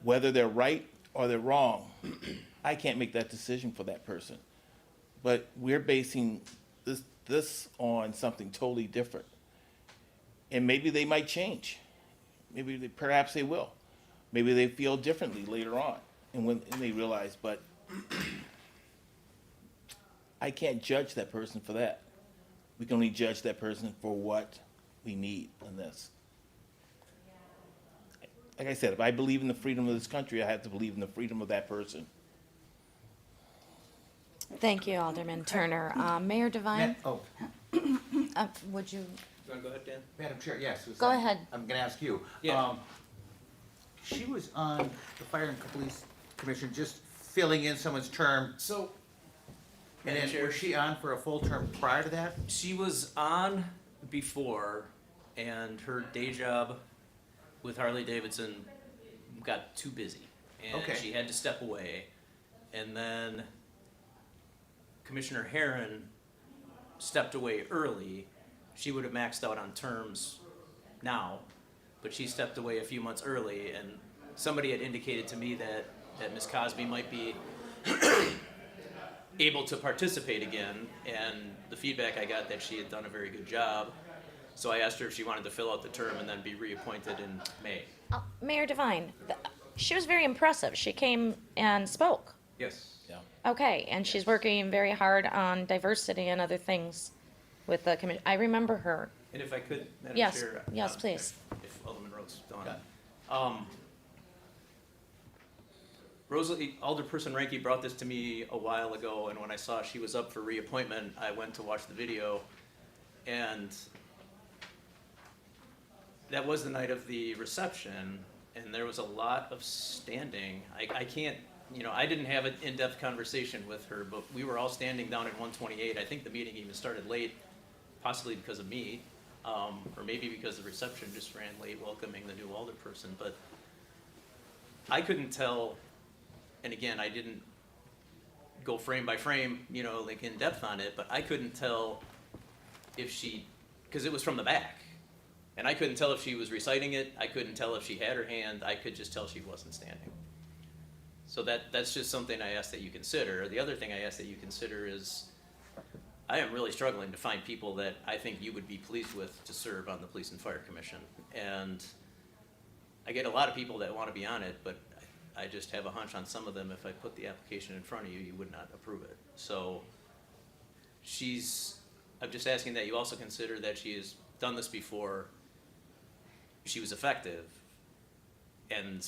Whether they're right or they're wrong, I can't make that decision for that person. But we're basing this on something totally different. And maybe they might change. Perhaps they will. Maybe they feel differently later on, and when they realize, but I can't judge that person for that. We can only judge that person for what we need in this. Like I said, if I believe in the freedom of this country, I have to believe in the freedom of that person. Thank you, Alderman Turner. Mayor Devine? Oh, Would you, You want to go ahead, Dan? Madam Chair, yes. Go ahead. I'm gonna ask you. Yeah. She was on the Fire and Police Commission, just filling in someone's term, So, and Madam then Chair. was she on for a full term prior to that? she was on before, and her day job with Harley Davidson got too busy, and Okay. she had to step away. And then Commissioner Herron stepped away early. She would have maxed out on terms now, but she stepped away a few months early, and somebody had indicated to me that Ms. Cosby might be able to participate again, and the feedback I got that she had done a very good job. So I asked her if she wanted to fill out the term and then be reappointed in May. Mayor Devine, she was very impressive. She came and spoke. Yes. Yeah. Okay, and she's working very hard on diversity and other things with the commission. I remember her. And if I could, Madam Yes, Chair. yes, please. If Alderman Rhodes done. Rosalie, Alderperson Ranky brought this to me a while ago, and when I saw she was up for reappointment, I went to watch the video, and that was the night of the reception, and there was a lot of standing. I can't, I didn't have an in-depth conversation with her, but we were all standing down at 128. I think the meeting even started late, possibly because of me, or maybe because the reception just ran late welcoming the new alderperson, but I couldn't tell, and again, I didn't go frame by frame, like in depth on it, but I couldn't tell if she, because it was from the back. And I couldn't tell if she was reciting it. I couldn't tell if she had her hand. I could just tell she wasn't standing. So that's just something I ask that you consider. The other thing I ask that you consider is I am really struggling to find people that I think you would be pleased with to serve on the Police and Fire Commission. And I get a lot of people that want to be on it, but I just have a hunch on some of them, if I put the application in front of you, you would not approve it. So I'm just asking that you also consider that she has done this before. She was effective. And,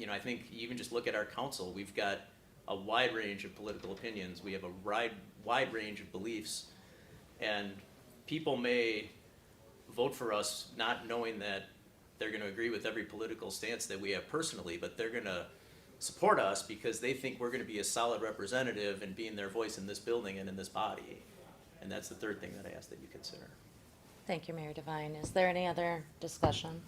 I think you even just look at our council, we've got a wide range of political opinions. We have a wide range of beliefs. And people may vote for us not knowing that they're going to agree with every political stance that we have personally, but they're going to support us because they think we're going to be a solid representative and being their voice in this building and in this body. And that's the third thing that I ask that you consider. Thank you, Mayor Devine. Is there any other discussion?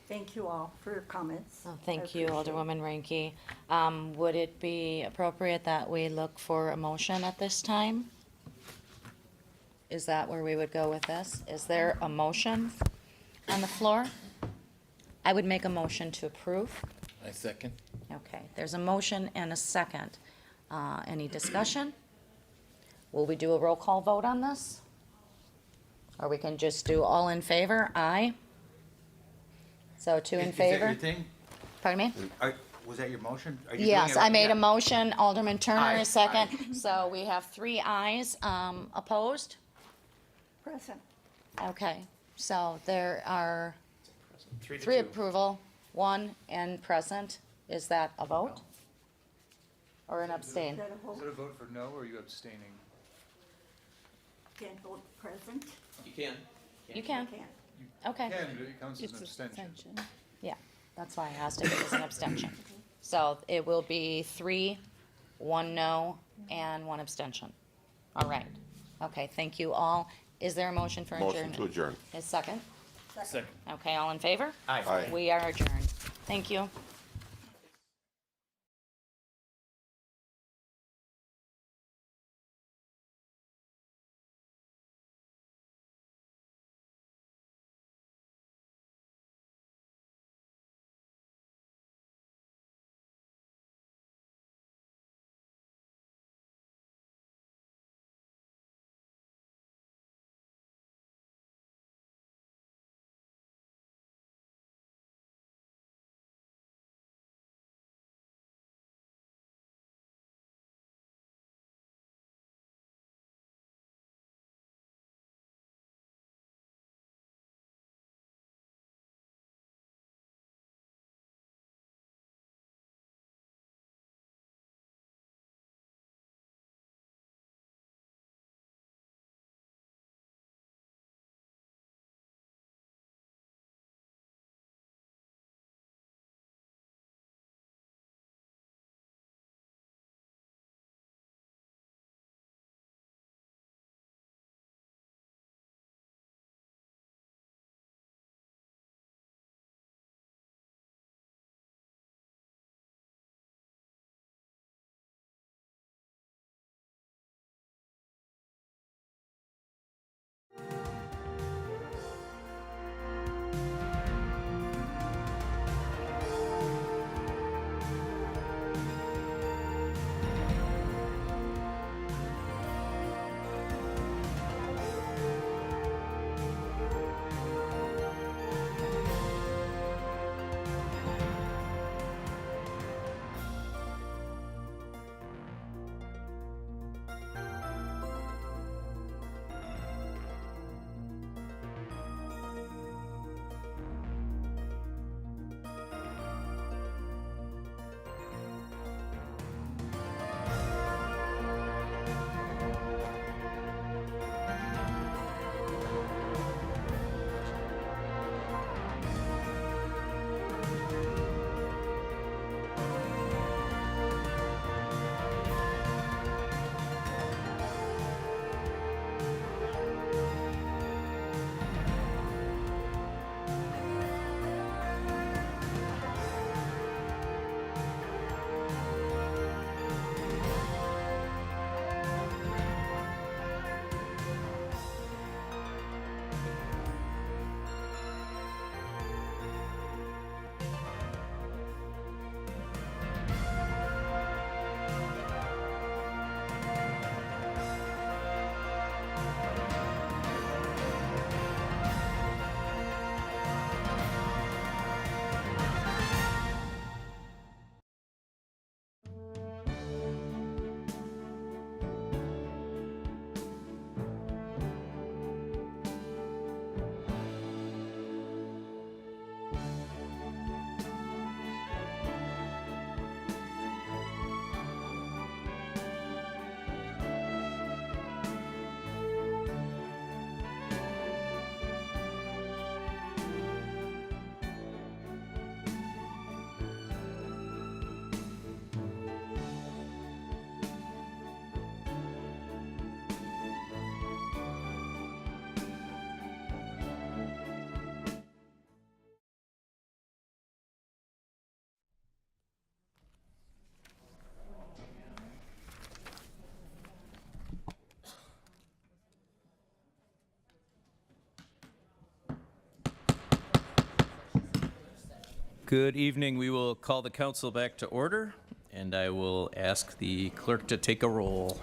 Thank you all for your comments. Oh, thank I you, appreciate it. Alderwoman Ranky. Would it be appropriate that we look for a motion at this time? Is that where we would go with this? Is there a motion on the floor? I would make a motion to approve. I second. Okay, there's a motion and a second. Any discussion? Will we do a roll call vote on this? Or we can just do all in favor? Aye. So two in Is that favor? your thing? Pardon me? Was that your motion? Are you doing Yes, it- I made yeah. a motion, Alderman Turner Aye, a second. So we have 3 ayes, opposed? Present. Okay, so there are 3 to 3 2. approval, 1 and present. Is that a vote? Or an abstain? Is that a vote? Is it a vote for no, or are you abstaining? Can't vote present? You can. You can. Can't. Okay. Can, but it counts as an abstention. Yeah, that's why I asked if it was an abstention. So it will be 3, 1 no, and 1 abstention. All right. Okay, thank you all. Is there a motion for Motion adjournment? to adjourn. A second? Second. Okay, all in favor? Aye. Aye. We are adjourned. Thank you. Good evening. We will call the council back to order, and I will ask the clerk to take a roll.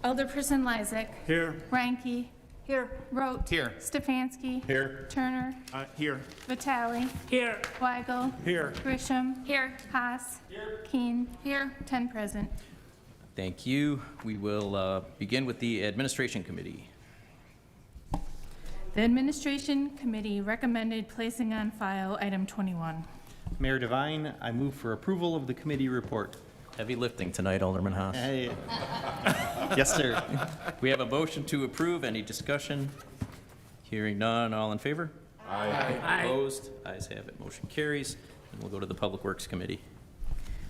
Alderperson Lysick. Here. Ranky. Here. Rote. Here. Stefanski. Here. Turner. Here. Vitale. Here. Weigel. Here. Grisham. Here. Haas. Here. Keen. Here. 10 present. Thank you. We will begin with the Administration Committee. The Administration Committee recommended placing on file item 21. Mayor Devine, I move for approval of the committee report. Heavy lifting tonight, Alderman Haas. Hey. Yes, sir. We have a motion to approve. Any discussion? Hearing none. All in favor? Aye. Opposed? Ayes have it. Motion carries. And we'll go to the Public Works Committee.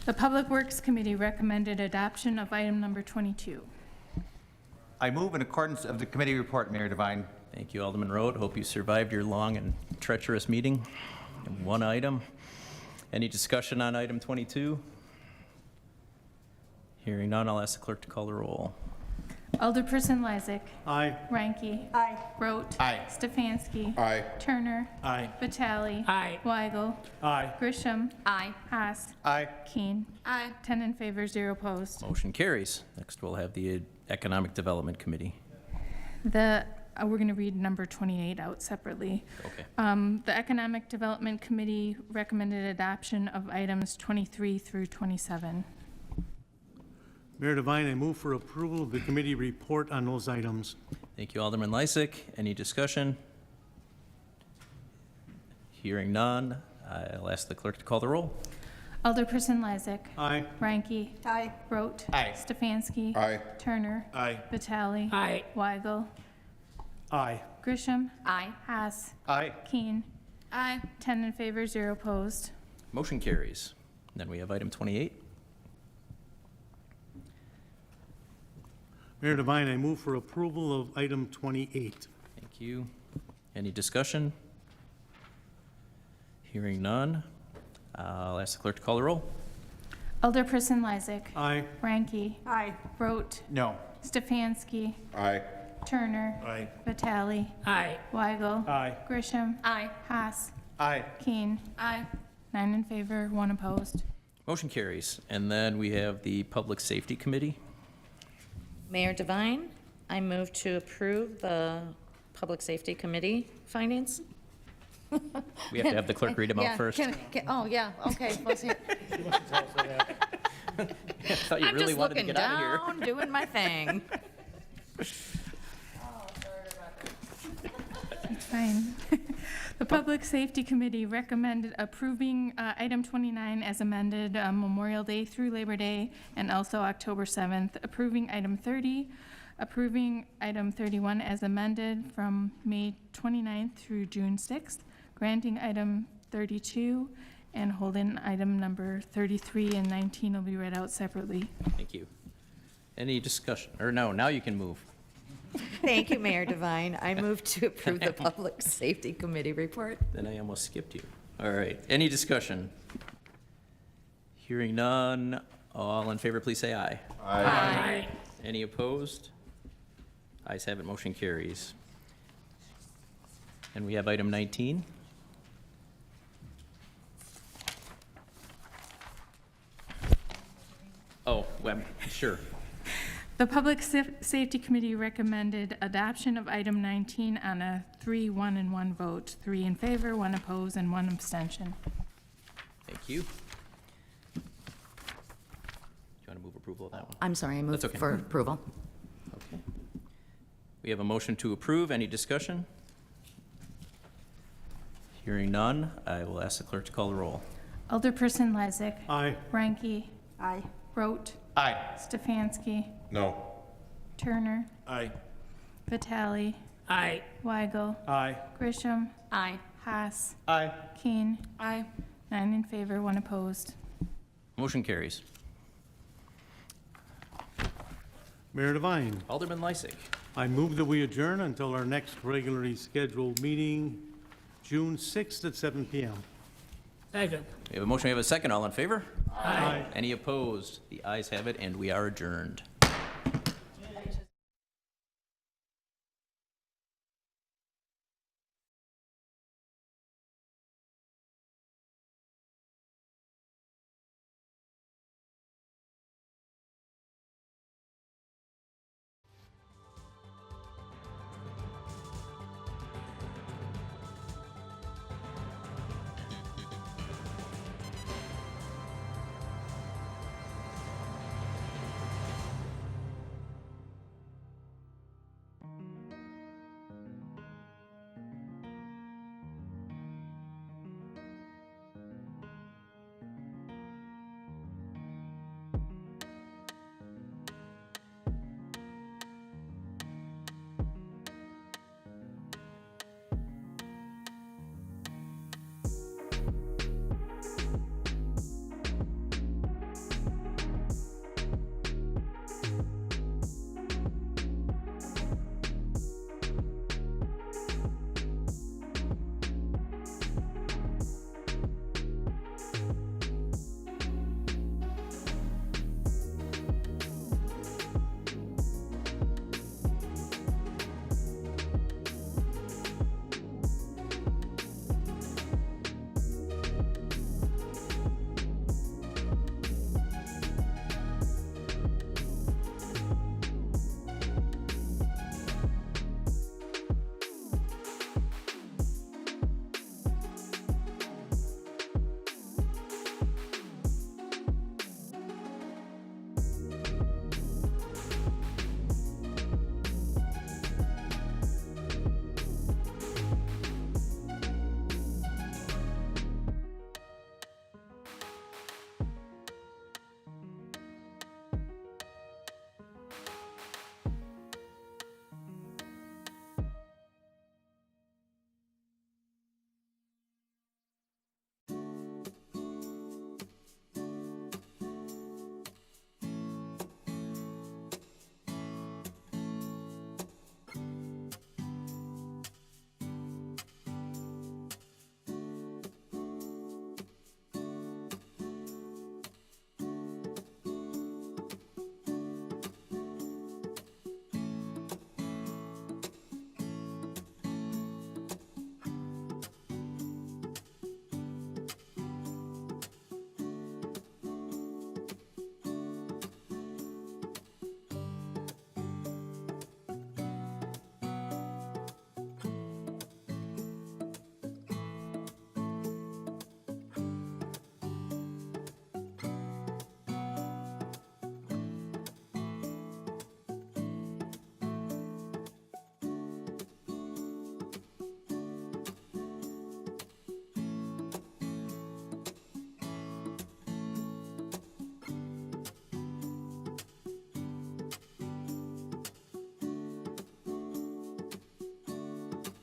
The Public Works Committee recommended adoption of item number 22. I move in accordance of the committee report, Mayor Devine. Thank you, Alderman Road. Hope you survived your long and treacherous meeting. And one item. Any discussion on item 22? Hearing none, I'll ask the clerk to call the roll. Alderperson Lysick. Aye. Ranky. Aye. Rote. Aye. Stefanski. Aye. Turner. Aye. Vitale. Aye. Weigel. Aye. Grisham. Aye. Haas. Aye. Keen. Aye. 10 in favor, 0 opposed. Motion carries. Next, we'll have the Economic Development Committee. We're going to read number 28 out separately. Okay. The Economic Development Committee recommended adoption of items 23 through 27. Mayor Devine, I move for approval of the committee report on those items. Thank you, Alderman Lysick. Any discussion? Hearing none, I'll ask the clerk to call the roll. Alderperson Lysick. Aye. Ranky. Aye. Rote. Aye. Stefanski. Aye. Turner. Aye. Vitale. Aye. Weigel. Aye. Grisham. Aye. Haas. Aye. Keen. Aye. 10 in favor, 0 opposed. Motion carries. Then we have item 28. Mayor Devine, I move for approval of item 28. Thank you. Any discussion? Hearing none, I'll ask the clerk to call the roll. Alderperson Lysick. Aye. Ranky. Aye. Rote. No. Stefanski. Aye. Turner. Aye. Vitale. Aye. Weigel. Aye. Grisham. Aye. Haas. Aye. Keen. Aye. 9 in favor, 1 opposed. Motion carries. And then we have the Public Safety Committee. Mayor Devine, I move to approve the Public Safety Committee findings. We have to have the clerk read them out Yeah, first. oh, yeah, okay. Let's hear. I thought you I'm really just wanted to looking get out of here. down, doing my thing. It's fine. The Public Safety Committee recommended approving item 29 as amended Memorial Day through Labor Day and also October 7th, approving item 30, approving item 31 as amended from May 29th through June 6th, granting item 32, and holding item number 33 and 19 will be read out separately. Thank you. Any discussion? Or no, now you can move. Thank you, Mayor Devine. I move to approve the Public Safety Committee report. Then I almost skipped you. All right. Any discussion? Hearing none, all in favor, please say aye. Aye. Any opposed? Ayes have it, motion carries. And we have item 19. Oh, well, sure. The Public Safety Committee recommended adoption of item 19 on a 3-1 and 1 vote, 3 in favor, 1 opposed, and 1 abstention. Thank you. Do you want to move approval of that one? I'm sorry, I moved That's okay. for approval. Okay. We have a motion to approve. Any discussion? Hearing none, I will ask the clerk to call the roll. Alderperson Lysick. Aye. Ranky. Aye. Rote. Aye. Stefanski. No. Turner. Aye. Vitale. Aye. Weigel. Aye. Grisham. Aye. Haas. Aye. Keen. Aye. 9 in favor, 1 opposed. Motion carries. Mayor Devine, Alderman Lysick. I move that we adjourn until our next regularly scheduled meeting, June 6th at 7 p.m. Second. We have a motion, we have a second. All in favor? Aye. Any opposed? The ayes have it, and we are adjourned.